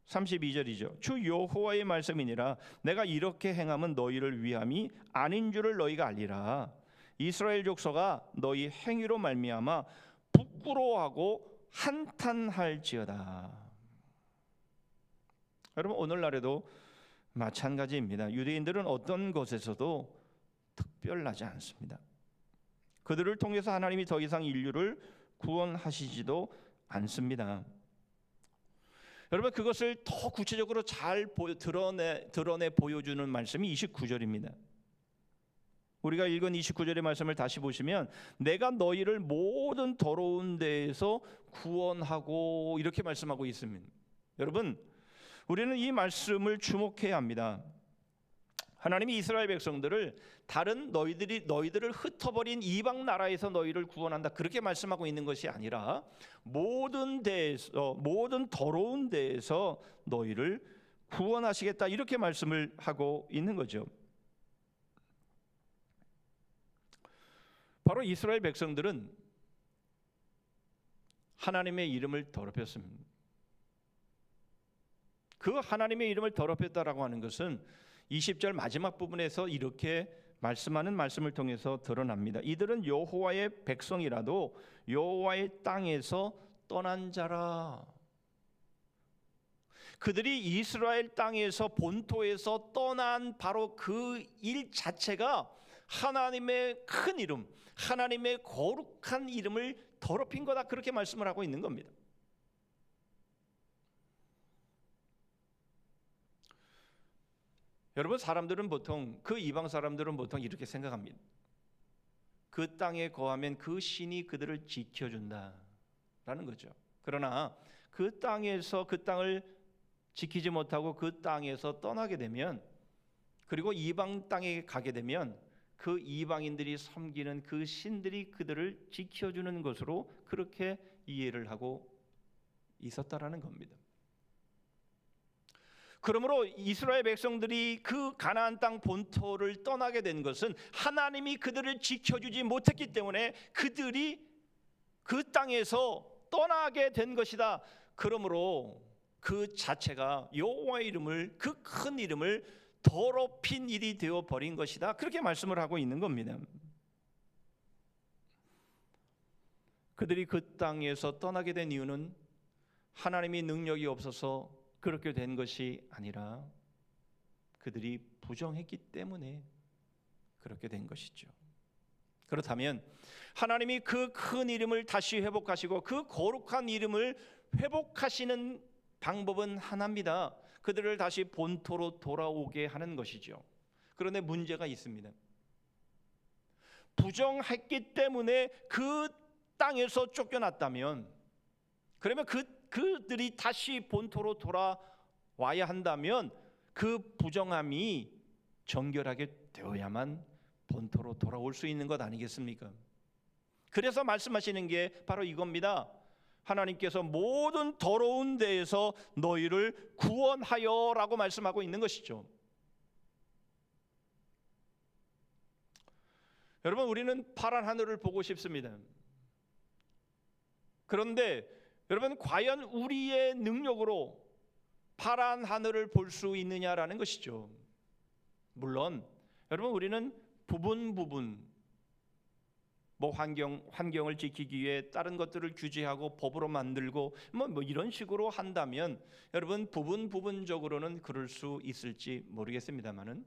32절이죠. 주 여호와의 말씀이니라. 내가 이렇게 행함은 너희를 위함이 아닌 줄을 너희가 알리라. 이스라엘 족속아, 너희 행위로 말미암아 부끄러워하고 한탄할지어다. 여러분, 오늘날에도 마찬가지입니다. 유대인들은 어떤 것에서도 특별하지 않습니다. 그들을 통해서 하나님이 더 이상 인류를 구원하시지도 않습니다. 여러분, 그것을 더 구체적으로 잘 드러내 보여주는 말씀이 29절입니다. 우리가 읽은 29절의 말씀을 다시 보시면 내가 너희를 모든 더러운 데에서 구원하고 이렇게 말씀하고 있습니다. 여러분, 우리는 이 말씀을 주목해야 합니다. 하나님이 이스라엘 백성들을 다른 너희들을 흩어버린 이방 나라에서 너희를 구원한다, 그렇게 말씀하고 있는 것이 아니라 모든 데에서, 모든 더러운 데에서 너희를 구원하시겠다, 이렇게 말씀을 하고 있는 거죠. 바로 이스라엘 백성들은 하나님의 이름을 더럽혔습니다. 그 하나님의 이름을 더럽혔다라고 하는 것은 20절 마지막 부분에서 이렇게 말씀하는 말씀을 통해서 드러납니다. 이들은 여호와의 백성이라도 여호와의 땅에서 떠난 자라. 그들이 이스라엘 땅에서 본토에서 떠난 바로 그 일 자체가 하나님의 큰 이름, 하나님의 거룩한 이름을 더럽힌 거다, 그렇게 말씀을 하고 있는 겁니다. 여러분, 사람들은 보통, 그 이방 사람들은 보통 이렇게 생각합니다. 그 땅에 거하면 그 신이 그들을 지켜준다라는 거죠. 그러나 그 땅에서, 그 땅을 지키지 못하고 그 땅에서 떠나게 되면, 그리고 이방 땅에 가게 되면 그 이방인들이 섬기는 그 신들이 그들을 지켜주는 것으로 그렇게 이해를 하고 있었다라는 겁니다. 그러므로 이스라엘 백성들이 그 가나안 땅 본토를 떠나게 된 것은 하나님이 그들을 지켜주지 못했기 때문에 그들이 그 땅에서 떠나게 된 것이다. 그러므로 그 자체가 여호와의 이름을, 그 큰 이름을 더럽힌 일이 되어 버린 것이다, 그렇게 말씀을 하고 있는 겁니다. 그들이 그 땅에서 떠나게 된 이유는 하나님이 능력이 없어서 그렇게 된 것이 아니라 그들이 부정했기 때문에 그렇게 된 것이죠. 그렇다면 하나님이 그 큰 이름을 다시 회복하시고 그 거룩한 이름을 회복하시는 방법은 하나입니다. 그들을 다시 본토로 돌아오게 하는 것이죠. 그런데 문제가 있습니다. 부정했기 때문에 그 땅에서 쫓겨났다면, 그러면 그들이 다시 본토로 돌아와야 한다면 그 부정함이 정결하게 되어야만 본토로 돌아올 수 있는 것 아니겠습니까? 그래서 말씀하시는 게 바로 이겁니다. 하나님께서 모든 더러운 데에서 너희를 구원하여 라고 말씀하고 있는 것이죠. 여러분, 우리는 파란 하늘을 보고 싶습니다. 그런데 여러분, 과연 우리의 능력으로 파란 하늘을 볼 수 있느냐라는 것이죠. 물론 여러분, 우리는 부분 환경을 지키기 위해 다른 것들을 규제하고 법으로 만들고 뭐 이런 식으로 한다면 여러분, 부분적으로는 그럴 수 있을지 모르겠습니다만은,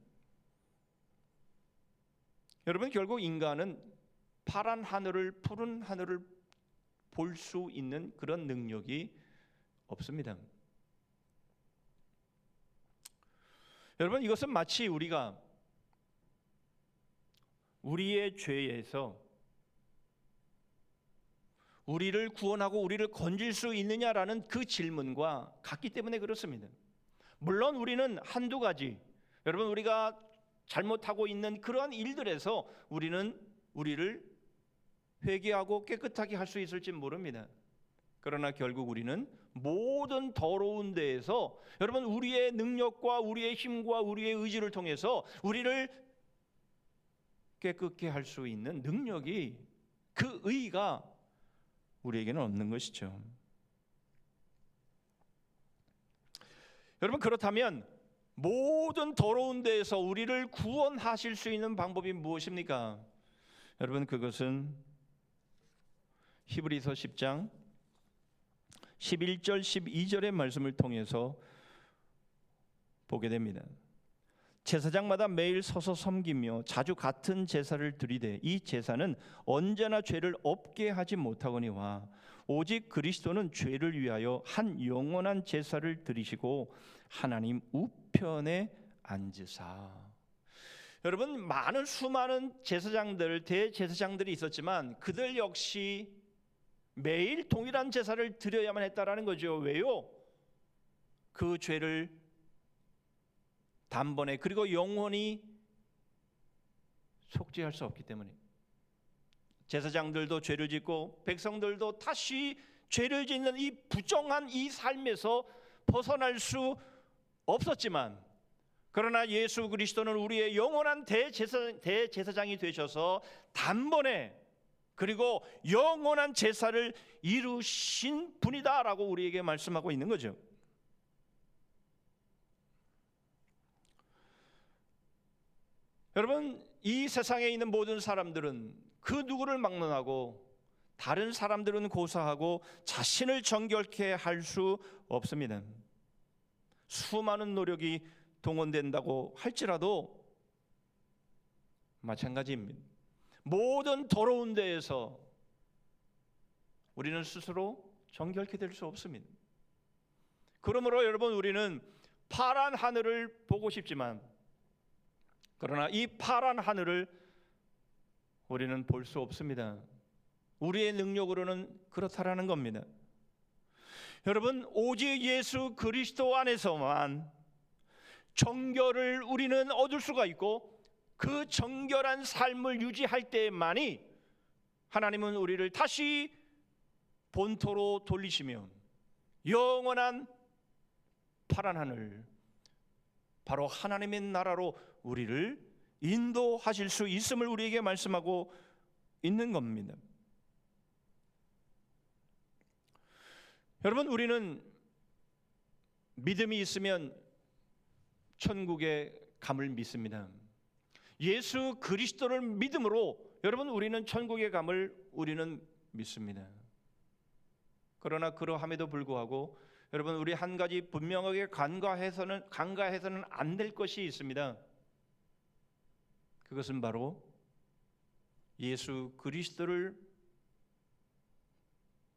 여러분, 결국 인간은 파란 하늘을, 푸른 하늘을 볼 수 있는 그런 능력이 없습니다. 여러분, 이것은 마치 우리가 우리의 죄에서 우리를 구원하고 우리를 건질 수 있느냐라는 그 질문과 같기 때문에 그렇습니다. 물론 우리는 한두 가지, 여러분, 우리가 잘못하고 있는 그러한 일들에서 우리는 우리를 회개하고 깨끗하게 할 수 있을지 모릅니다. 그러나 결국 우리는 모든 더러운 데에서 여러분, 우리의 능력과 우리의 힘과 우리의 의지를 통해서 우리를 깨끗게 할 수 있는 능력이, 그 의의가 우리에게는 없는 것이죠. 여러분, 그렇다면 모든 더러운 데에서 우리를 구원하실 수 있는 방법이 무엇입니까? 여러분, 그것은 히브리서 10장 11절 12절의 말씀을 통해서 보게 됩니다. 제사장마다 매일 서서 섬기며 자주 같은 제사를 드리되 이 제사는 언제나 죄를 없게 하지 못하거니와 오직 그리스도는 죄를 위하여 한 영원한 제사를 드리시고 하나님 우편에 앉으사. 여러분, 수많은 제사장들, 대제사장들이 있었지만 그들 역시 매일 동일한 제사를 드려야만 했다라는 거죠. 왜요? 그 죄를 단번에, 그리고 영원히 속죄할 수 없기 때문에. 제사장들도 죄를 짓고 백성들도 다시 죄를 짓는 이 부정한 이 삶에서 벗어날 수 없었지만, 그러나 예수 그리스도는 우리의 영원한 대제사장이 되셔서 단번에 그리고 영원한 제사를 이루신 분이다라고 우리에게 말씀하고 있는 거죠. 여러분, 이 세상에 있는 모든 사람들은 그 누구를 막론하고 다른 사람들은 고사하고 자신을 정결케 할 수 없습니다. 수많은 노력이 동원된다고 할지라도 마찬가지입니다. 모든 더러운 데에서 우리는 스스로 정결케 될 수 없습니다. 그러므로 여러분, 우리는 파란 하늘을 보고 싶지만, 그러나 이 파란 하늘을 우리는 볼 수 없습니다. 우리의 능력으로는 그렇다라는 겁니다. 여러분, 오직 예수 그리스도 안에서만 정결을 우리는 얻을 수가 있고, 그 정결한 삶을 유지할 때만이 하나님은 우리를 다시 본토로 돌리시며 영원한 파란 하늘, 바로 하나님의 나라로 우리를 인도하실 수 있음을 우리에게 말씀하고 있는 겁니다. 여러분, 우리는 믿음이 있으면 천국에 감을 믿습니다. 예수 그리스도를 믿음으로 여러분, 우리는 천국에 감을 우리는 믿습니다. 그러나 그러함에도 불구하고 여러분, 우리 한 가지 분명하게 간과해서는 안 될 것이 있습니다. 그것은 바로 예수 그리스도를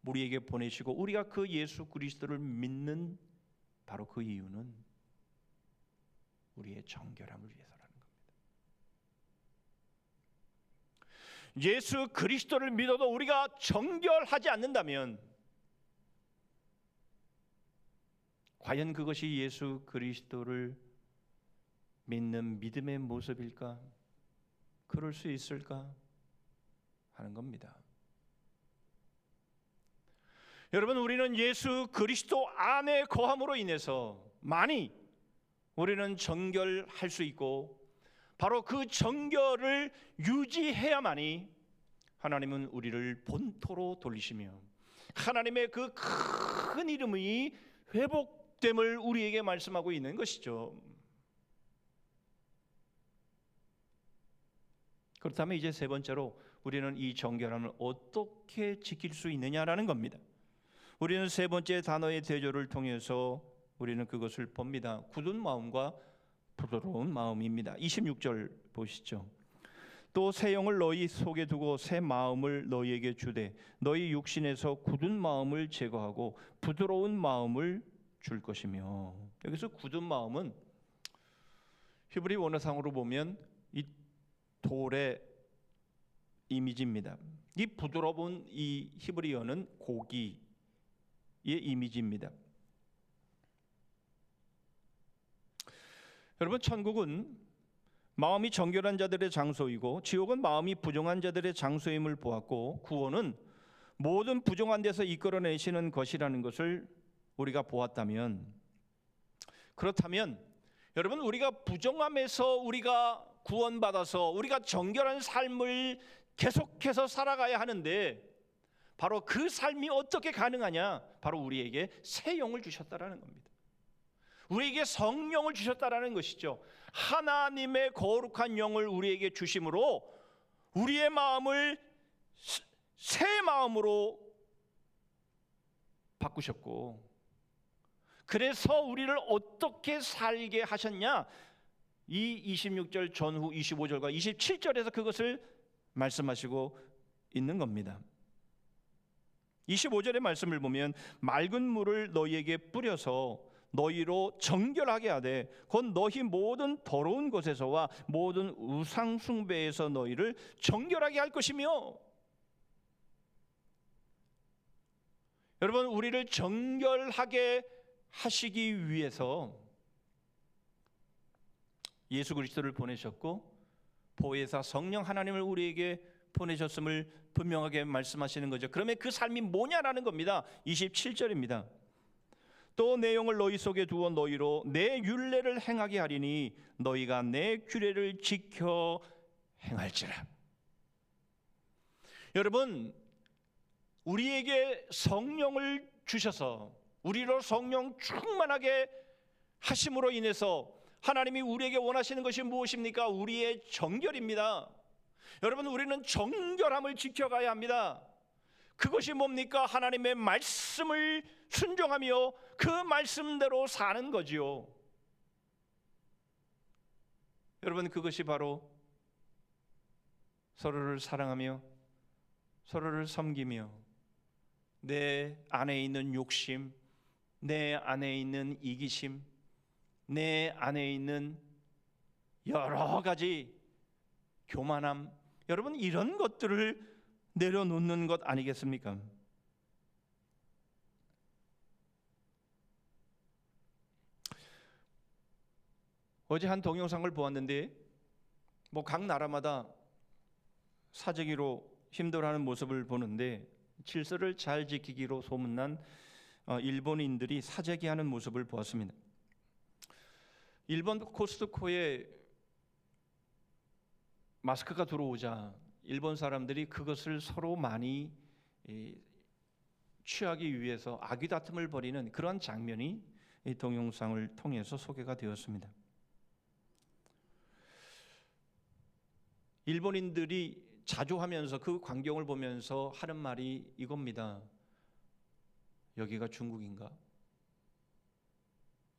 우리에게 보내시고 우리가 그 예수 그리스도를 믿는 바로 그 이유는 우리의 정결함을 위해서라는 겁니다. 예수 그리스도를 믿어도 우리가 정결하지 않는다면 과연 그것이 예수 그리스도를 믿는 믿음의 모습일까? 그럴 수 있을까? 하는 겁니다. 여러분, 우리는 예수 그리스도 안에 거함으로 인해서 많이 우리는 정결할 수 있고, 바로 그 정결을 유지해야만이 하나님은 우리를 본토로 돌리시며 하나님의 그 큰 이름이 회복됨을 우리에게 말씀하고 있는 것이죠. 그렇다면 이제 세 번째로 우리는 이 정결함을 어떻게 지킬 수 있느냐라는 겁니다. 우리는 세 번째 단어의 대조를 통해서 우리는 그것을 봅니다. 굳은 마음과 부드러운 마음입니다. 26절 보시죠. 또 새 영을 너희 속에 두고 새 마음을 너희에게 주되 너희 육신에서 굳은 마음을 제거하고 부드러운 마음을 줄 것이며. 여기서 굳은 마음은 히브리 원어상으로 보면 이 돌의 이미지입니다. 이 부드러운 이 히브리어는 고기의 이미지입니다. 여러분, 천국은 마음이 정결한 자들의 장소이고 지옥은 마음이 부정한 자들의 장소임을 보았고, 구원은 모든 부정한 데서 이끌어내시는 것이라는 것을 우리가 보았다면, 그렇다면 여러분, 우리가 부정함에서 우리가 구원받아서 우리가 정결한 삶을 계속해서 살아가야 하는데, 바로 그 삶이 어떻게 가능하냐? 바로 우리에게 새 영을 주셨다라는 겁니다. 우리에게 성령을 주셨다라는 것이죠. 하나님의 거룩한 영을 우리에게 주심으로 우리의 마음을 새 마음으로 바꾸셨고, 그래서 우리를 어떻게 살게 하셨냐? 이 26절 전후 25절과 27절에서 그것을 말씀하시고 있는 겁니다. 25절의 말씀을 보면 맑은 물을 너희에게 뿌려서 너희로 정결하게 하되 곧 너희 모든 더러운 것에서와 모든 우상 숭배에서 너희를 정결하게 할 것이며. 여러분, 우리를 정결하게 하시기 위해서 예수 그리스도를 보내셨고 보혜사 성령 하나님을 우리에게 보내셨음을 분명하게 말씀하시는 거죠. 그러면 그 삶이 뭐냐라는 겁니다. 27절입니다. 또 내 영을 너희 속에 두어 너희로 내 율례를 행하게 하리니 너희가 내 규례를 지켜 행할지라. 여러분, 우리에게 성령을 주셔서 우리로 성령 충만하게 하심으로 인해서 하나님이 우리에게 원하시는 것이 무엇입니까? 우리의 정결입니다. 여러분, 우리는 정결함을 지켜가야 합니다. 그것이 뭡니까? 하나님의 말씀을 순종하며 그 말씀대로 사는 거지요. 여러분, 그것이 바로 서로를 사랑하며 서로를 섬기며 내 안에 있는 욕심, 내 안에 있는 이기심, 내 안에 있는 여러 가지 교만함, 여러분 이런 것들을 내려놓는 것 아니겠습니까? 어제 한 동영상을 보았는데 각 나라마다 사재기로 힘들어하는 모습을 보는데 질서를 잘 지키기로 소문난 일본인들이 사재기하는 모습을 보았습니다. 일본 코스트코에 마스크가 들어오자 일본 사람들이 그것을 서로 많이 취하기 위해서 아귀다툼을 벌이는 그런 장면이 이 동영상을 통해서 소개가 되었습니다. 일본인들이 자주 하면서 그 광경을 보면서 하는 말이 이겁니다. 여기가 중국인가?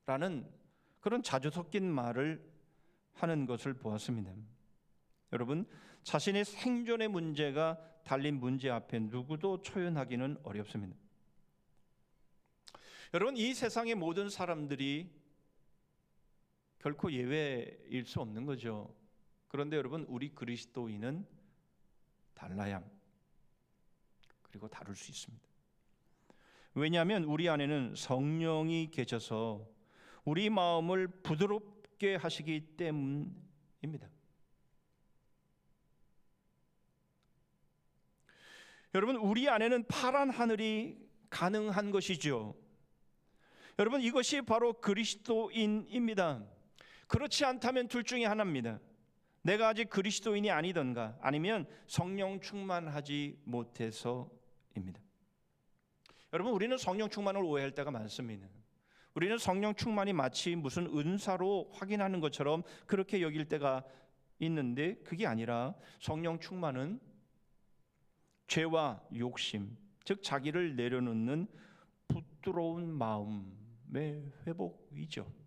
라는 그런 자주 섞인 말을 하는 것을 보았습니다. 여러분, 자신의 생존의 문제가 달린 문제 앞에 누구도 초연하기는 어렵습니다. 여러분, 이 세상의 모든 사람들이 결코 예외일 수 없는 거죠. 그런데 여러분, 우리 그리스도인은 달라야 그리고 다룰 수 있습니다. 왜냐하면 우리 안에는 성령이 계셔서 우리 마음을 부드럽게 하시기 때문입니다. 여러분, 우리 안에는 파란 하늘이 가능한 것이죠. 여러분, 이것이 바로 그리스도인입니다. 그렇지 않다면 둘 중에 하나입니다. 내가 아직 그리스도인이 아니던가 아니면 성령 충만하지 못해서입니다. 여러분, 우리는 성령 충만을 오해할 때가 많습니다. 우리는 성령 충만이 마치 무슨 은사로 확인하는 것처럼 그렇게 여길 때가 있는데 그게 아니라 성령 충만은 죄와 욕심, 즉 자기를 내려놓는 부드러운 마음의 회복이죠.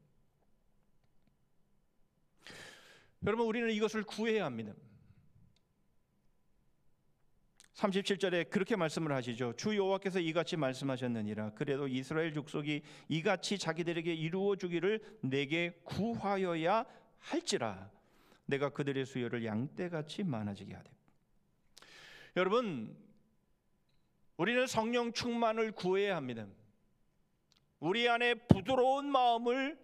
여러분, 우리는 이것을 구해야 합니다. 37절에 그렇게 말씀을 하시죠. 주 여호와께서 이같이 말씀하셨느니라. 그래도 이스라엘 족속이 이같이 자기들에게 이루어 주기를 내게 구하여야 할지라. 내가 그들의 수요를 양떼같이 많아지게 하되. 여러분, 우리는 성령 충만을 구해야 합니다. 우리 안에 부드러운 마음을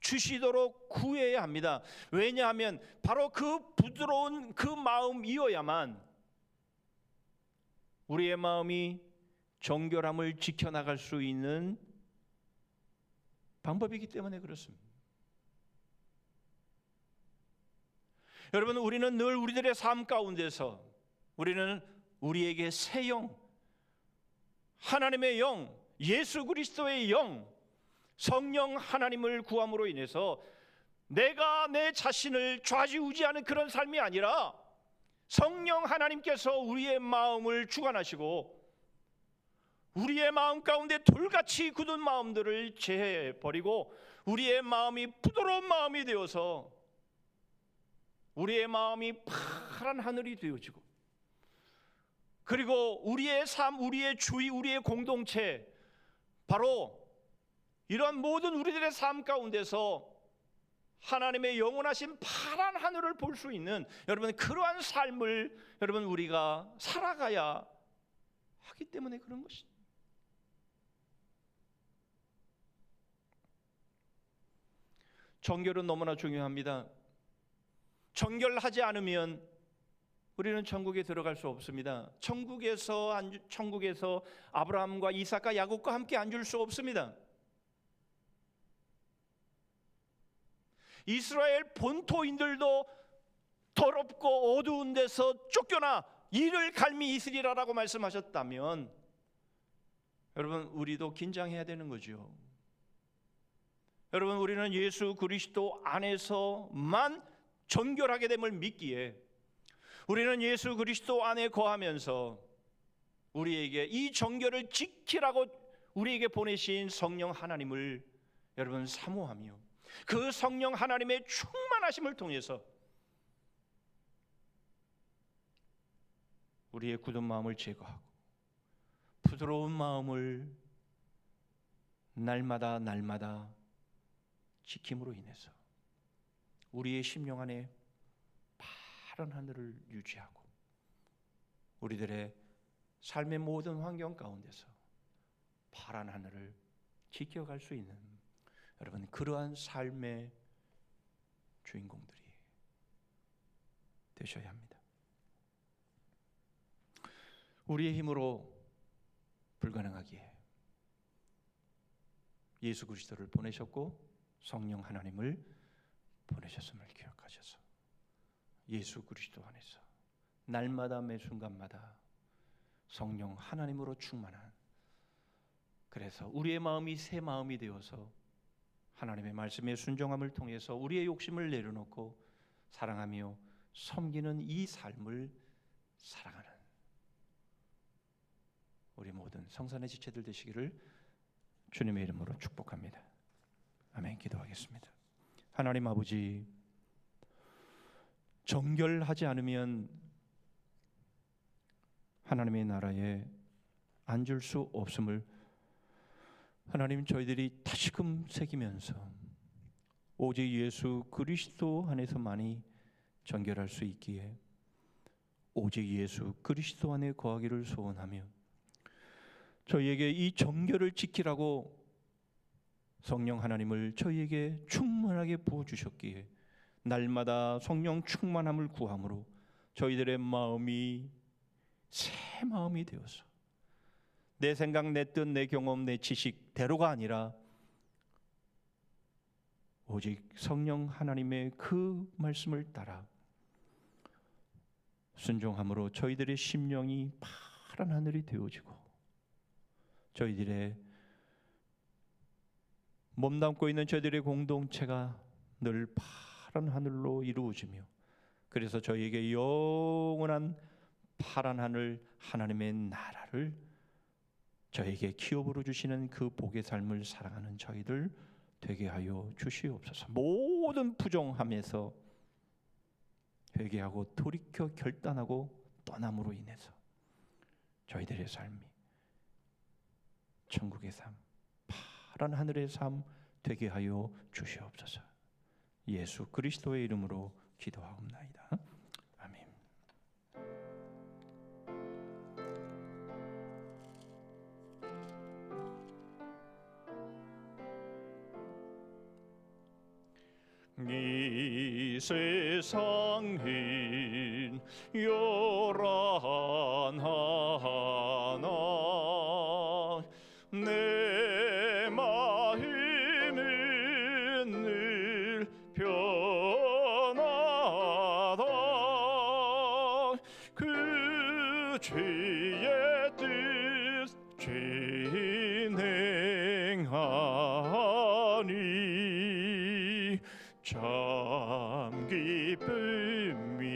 주시도록 구해야 합니다. 왜냐하면 바로 그 부드러운 그 마음이어야만 우리의 마음이 정결함을 지켜나갈 수 있는 방법이기 때문에 그렇습니다. 여러분, 우리는 늘 우리들의 삶 가운데서 우리는 우리에게 새 영, 하나님의 영, 예수 그리스도의 영, 성령 하나님을 구함으로 인해서 내가 내 자신을 좌지우지하는 그런 삶이 아니라 성령 하나님께서 우리의 마음을 주관하시고 우리의 마음 가운데 돌같이 굳은 마음들을 제해버리고 우리의 마음이 부드러운 마음이 되어서 우리의 마음이 파란 하늘이 되어지고 그리고 우리의 삶, 우리의 주위, 우리의 공동체, 바로 이러한 모든 우리들의 삶 가운데서 하나님의 영원하신 파란 하늘을 볼 수 있는 여러분 그러한 삶을 여러분 우리가 살아가야 하기 때문에 그런 것입니다. 정결은 너무나 중요합니다. 정결하지 않으면 우리는 천국에 들어갈 수 없습니다. 천국에서 아브라함과 이삭과 야곱과 함께 앉을 수 없습니다. 이스라엘 본토인들도 더럽고 어두운 데서 쫓겨나 이를 갈미 있으리라라고 말씀하셨다면 여러분 우리도 긴장해야 되는 거죠. 여러분 우리는 예수 그리스도 안에서만 정결하게 됨을 믿기에 우리는 예수 그리스도 안에 거하면서 우리에게 이 정결을 지키라고 우리에게 보내신 성령 하나님을 여러분 사모하며 그 성령 하나님의 충만하심을 통해서 우리의 굳은 마음을 제거하고 부드러운 마음을 날마다 지킴으로 인해서 우리의 심령 안에 파란 하늘을 유지하고 우리들의 삶의 모든 환경 가운데서 파란 하늘을 지켜갈 수 있는 여러분, 그러한 삶의 주인공들이 되셔야 합니다. 우리의 힘으로 불가능하기에 예수 그리스도를 보내셨고 성령 하나님을 보내셨음을 기억하셔서 예수 그리스도 안에서 날마다 매 순간마다 성령 하나님으로 충만한, 그래서 우리의 마음이 새 마음이 되어서 하나님의 말씀에 순종함을 통해서 우리의 욕심을 내려놓고 사랑하며 섬기는 이 삶을 살아가는 우리 모든 성산의 지체들 되시기를 주님의 이름으로 축복합니다. 아멘. 기도하겠습니다. 하나님 아버지, 정결하지 않으면 하나님의 나라에 앉을 수 없음을 하나님 저희들이 다시금 새기면서 오직 예수 그리스도 안에서만이 정결할 수 있기에 오직 예수 그리스도 안에 거하기를 소원하며 저희에게 이 정결을 지키라고 성령 하나님을 저희에게 충만하게 부어주셨기에 날마다 성령 충만함을 구함으로 저희들의 마음이 새 마음이 되어서 내 생각, 내 뜻, 내 경험, 내 지식대로가 아니라 오직 성령 하나님의 그 말씀을 따라 순종함으로 저희들의 심령이 파란 하늘이 되어지고 저희들의 몸담고 있는 저희들의 공동체가 늘 파란 하늘로 이루어지며 그래서 저희에게 영원한 파란 하늘 하나님의 나라를 저에게 기업으로 주시는 그 복의 삶을 살아가는 저희들 되게 하여 주시옵소서. 모든 부정함에서 회개하고 돌이켜 결단하고 떠남으로 인해서 저희들의 삶이 천국의 삶, 파란 하늘의 삶 되게 하여 주시옵소서. 예수 그리스도의 이름으로 기도하옵나이다. 아멘. 이 세상은 요란하나 내 마음은 늘 변하다. 그 죄의 뜻 죄인 행하니 참 기쁨이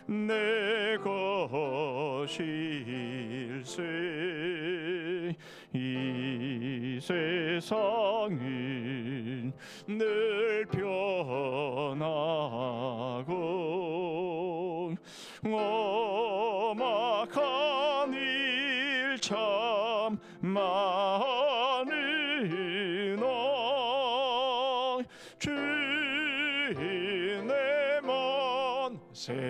내 것일세. 이 세상은 늘 변하고 엄악한 일 참 많으나 주인의만 생각하니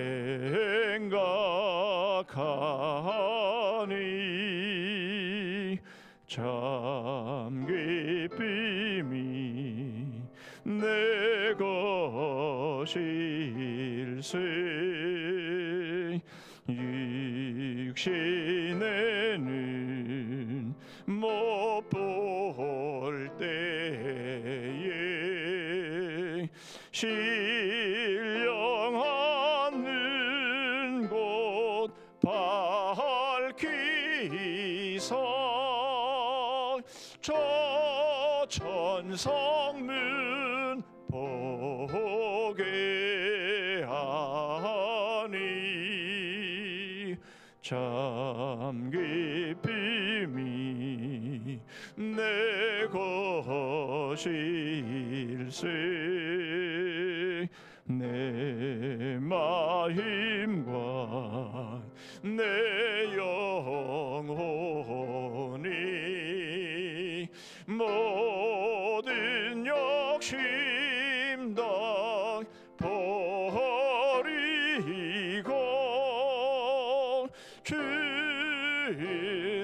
참 기쁨이 내 것일세. 육신에는 못 볼 때에 신령하는 곳 밝히사 저 천성문 보게 하니 참 기쁨이 내 것일세. 내 마음과 내 영혼이 모든 욕심 다 버리고 주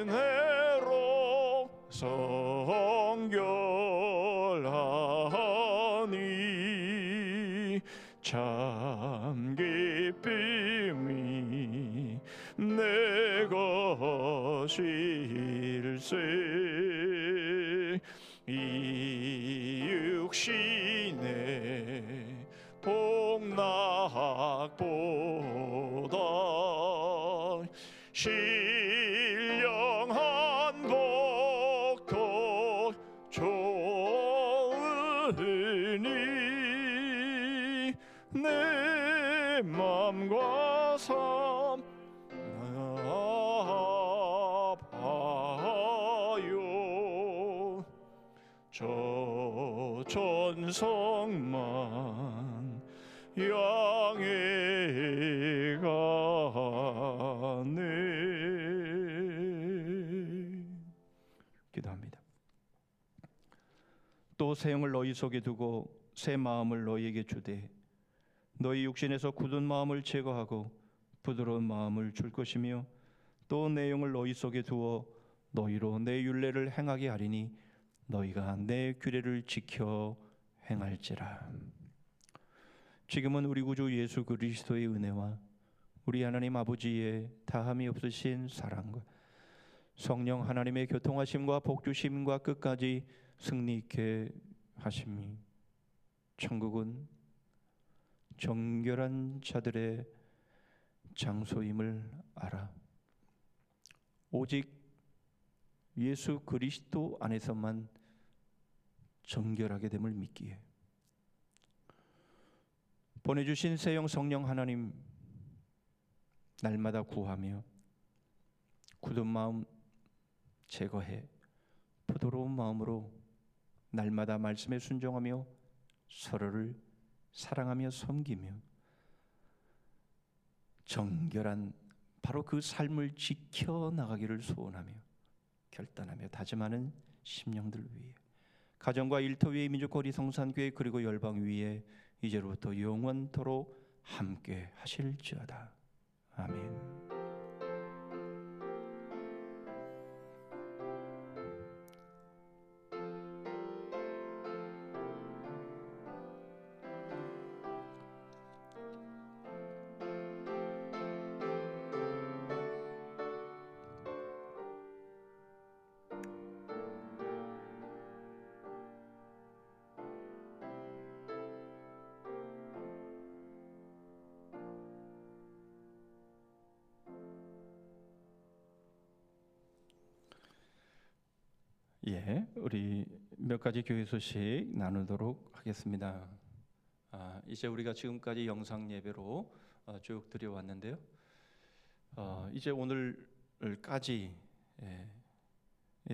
은혜로 성결하니 참 기쁨이 내 것일세. 이 육신의 복락보다 신령한 복도 좋으니 내 맘과 삶 아파요. 저 전성만 향해 가네. 기도합니다. 또 새 영을 너희 속에 두고 새 마음을 너희에게 주되 너희 육신에서 굳은 마음을 제거하고 부드러운 마음을 줄 것이며 또 내 영을 너희 속에 두어 너희로 내 율례를 행하게 하리니 너희가 내 규례를 지켜 행할지라. 지금은 우리 구주 예수 그리스도의 은혜와 우리 하나님 아버지의 다함이 없으신 사랑과 성령 하나님의 교통하심과 복주심과 끝까지 승리 있게 하심이 천국은 정결한 자들의 장소임을 알아. 오직 예수 그리스도 안에서만 정결하게 됨을 믿기에 보내주신 새영 성령 하나님 날마다 구하며 굳은 마음 제거해 부드러운 마음으로 날마다 말씀에 순종하며 서로를 사랑하며 섬기며 정결한 바로 그 삶을 지켜나가기를 소원하며 결단하며 다짐하는 심령들 위해 가정과 일터 위에 민족거리 성산교회 그리고 열방 위에 이제로부터 영원토록 함께 하실지어다. 아멘. 우리 몇 가지 교회 소식 나누도록 하겠습니다. 이제 우리가 지금까지 영상 예배로 쭉 드려왔는데요. 이제 오늘까지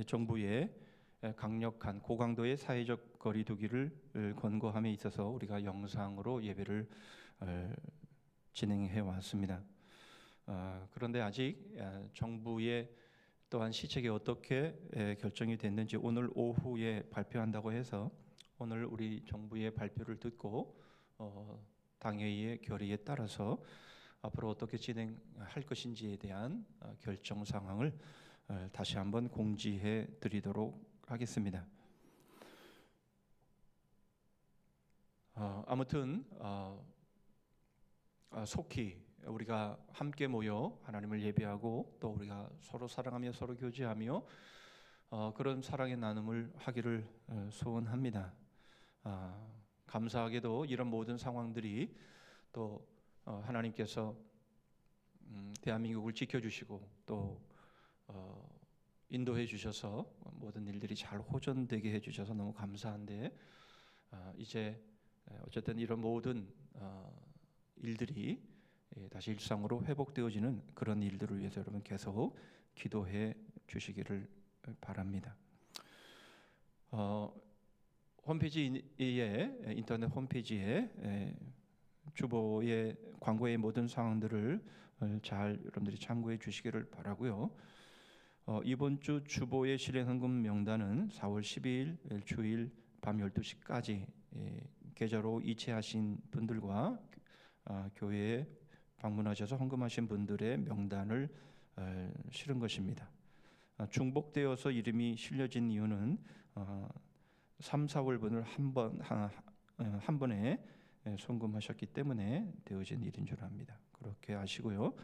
정부의 강력한 고강도의 사회적 거리두기를 권고함에 있어서 우리가 영상으로 예배를 진행해 왔습니다. 그런데 아직 정부의 또한 시책이 어떻게 결정이 됐는지 오늘 오후에 발표한다고 해서 오늘 우리 정부의 발표를 듣고 당회의의 결의에 따라서 앞으로 어떻게 진행할 것인지에 대한 결정 상황을 다시 한번 공지해 드리도록 하겠습니다. 아무튼 속히 우리가 함께 모여 하나님을 예배하고 또 우리가 서로 사랑하며 서로 교제하며 그런 사랑의 나눔을 하기를 소원합니다. 감사하게도 이런 모든 상황들이 또 하나님께서 대한민국을 지켜주시고 또 인도해 주셔서 모든 일들이 잘 호전되게 해주셔서 너무 감사한데 이제 어쨌든 이런 모든 일들이 다시 일상으로 회복되어지는 그런 일들을 위해서 여러분 계속 기도해 주시기를 바랍니다. 인터넷 홈페이지에 주보의 광고의 모든 사항들을 잘 여러분들이 참고해 주시기를 바라고요. 이번 주 주보의 실행헌금 명단은 4월 12일 주일 밤 12시까지 계좌로 이체하신 분들과 교회에 방문하셔서 헌금하신 분들의 명단을 실은 것입니다. 중복되어서 이름이 실려진 이유는 3, 4월 분을 한 번에 송금하셨기 때문에 되어진 일인 줄 압니다. 그렇게 아시고요.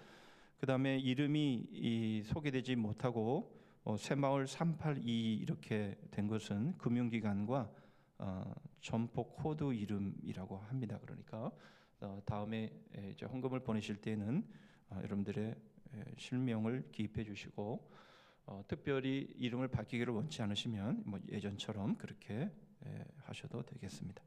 그 다음에 이름이 소개되지 못하고 새마을 382 이렇게 된 것은 금융기관과 점포 코드 이름이라고 합니다. 그러니까 다음에 이제 헌금을 보내실 때는 여러분들의 실명을 기입해 주시고 특별히 이름을 바뀌기를 원치 않으시면 뭐 예전처럼 그렇게 하셔도 되겠습니다.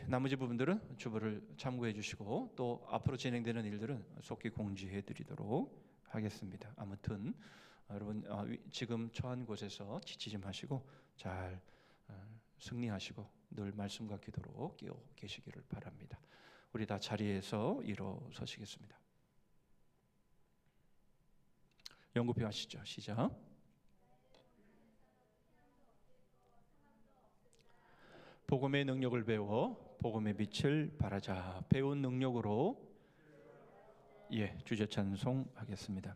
나머지 부분들은 주보를 참고해 주시고 또 앞으로 진행되는 일들은 속히 공지해 드리도록 하겠습니다. 아무튼 여러분 지금 처한 곳에서 지치지 마시고 잘 승리하시고 늘 말씀과 기도로 끼어 계시기를 바랍니다. 우리 다 자리에서 일어서시겠습니다. 연구표 하시죠. 시작. 복음의 능력을 배워 복음의 빛을 발하자. 배운 능력으로 주제 찬송하겠습니다.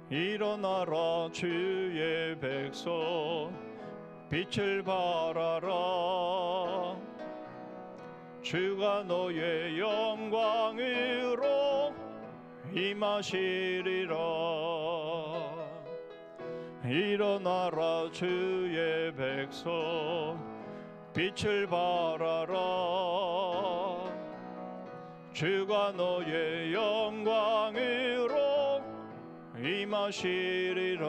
일어나라 주의 백성 빛을 발하라. 주가 너의 영광으로 임하시리라. 일어나라 주의 백성 빛을 발하라. 주가 너의 영광으로 임하시리라.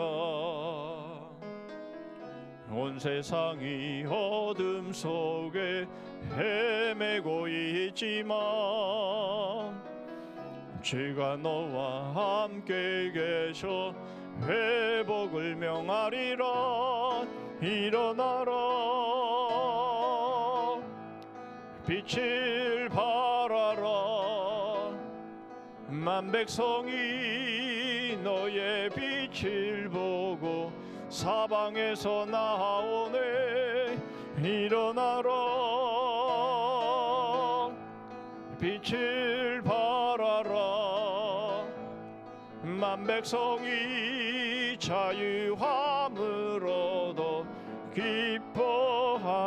온 세상이 어둠 속에 헤매고 있지만 주가 너와 함께 계셔 회복을 명하리라. 일어나라 빛을 발하라. 만 백성이 너의 빛을 보고 사방에서 나오네. 일어나라 빛을 발하라. 만 백성이 자유함을 얻어 기뻐하는도다.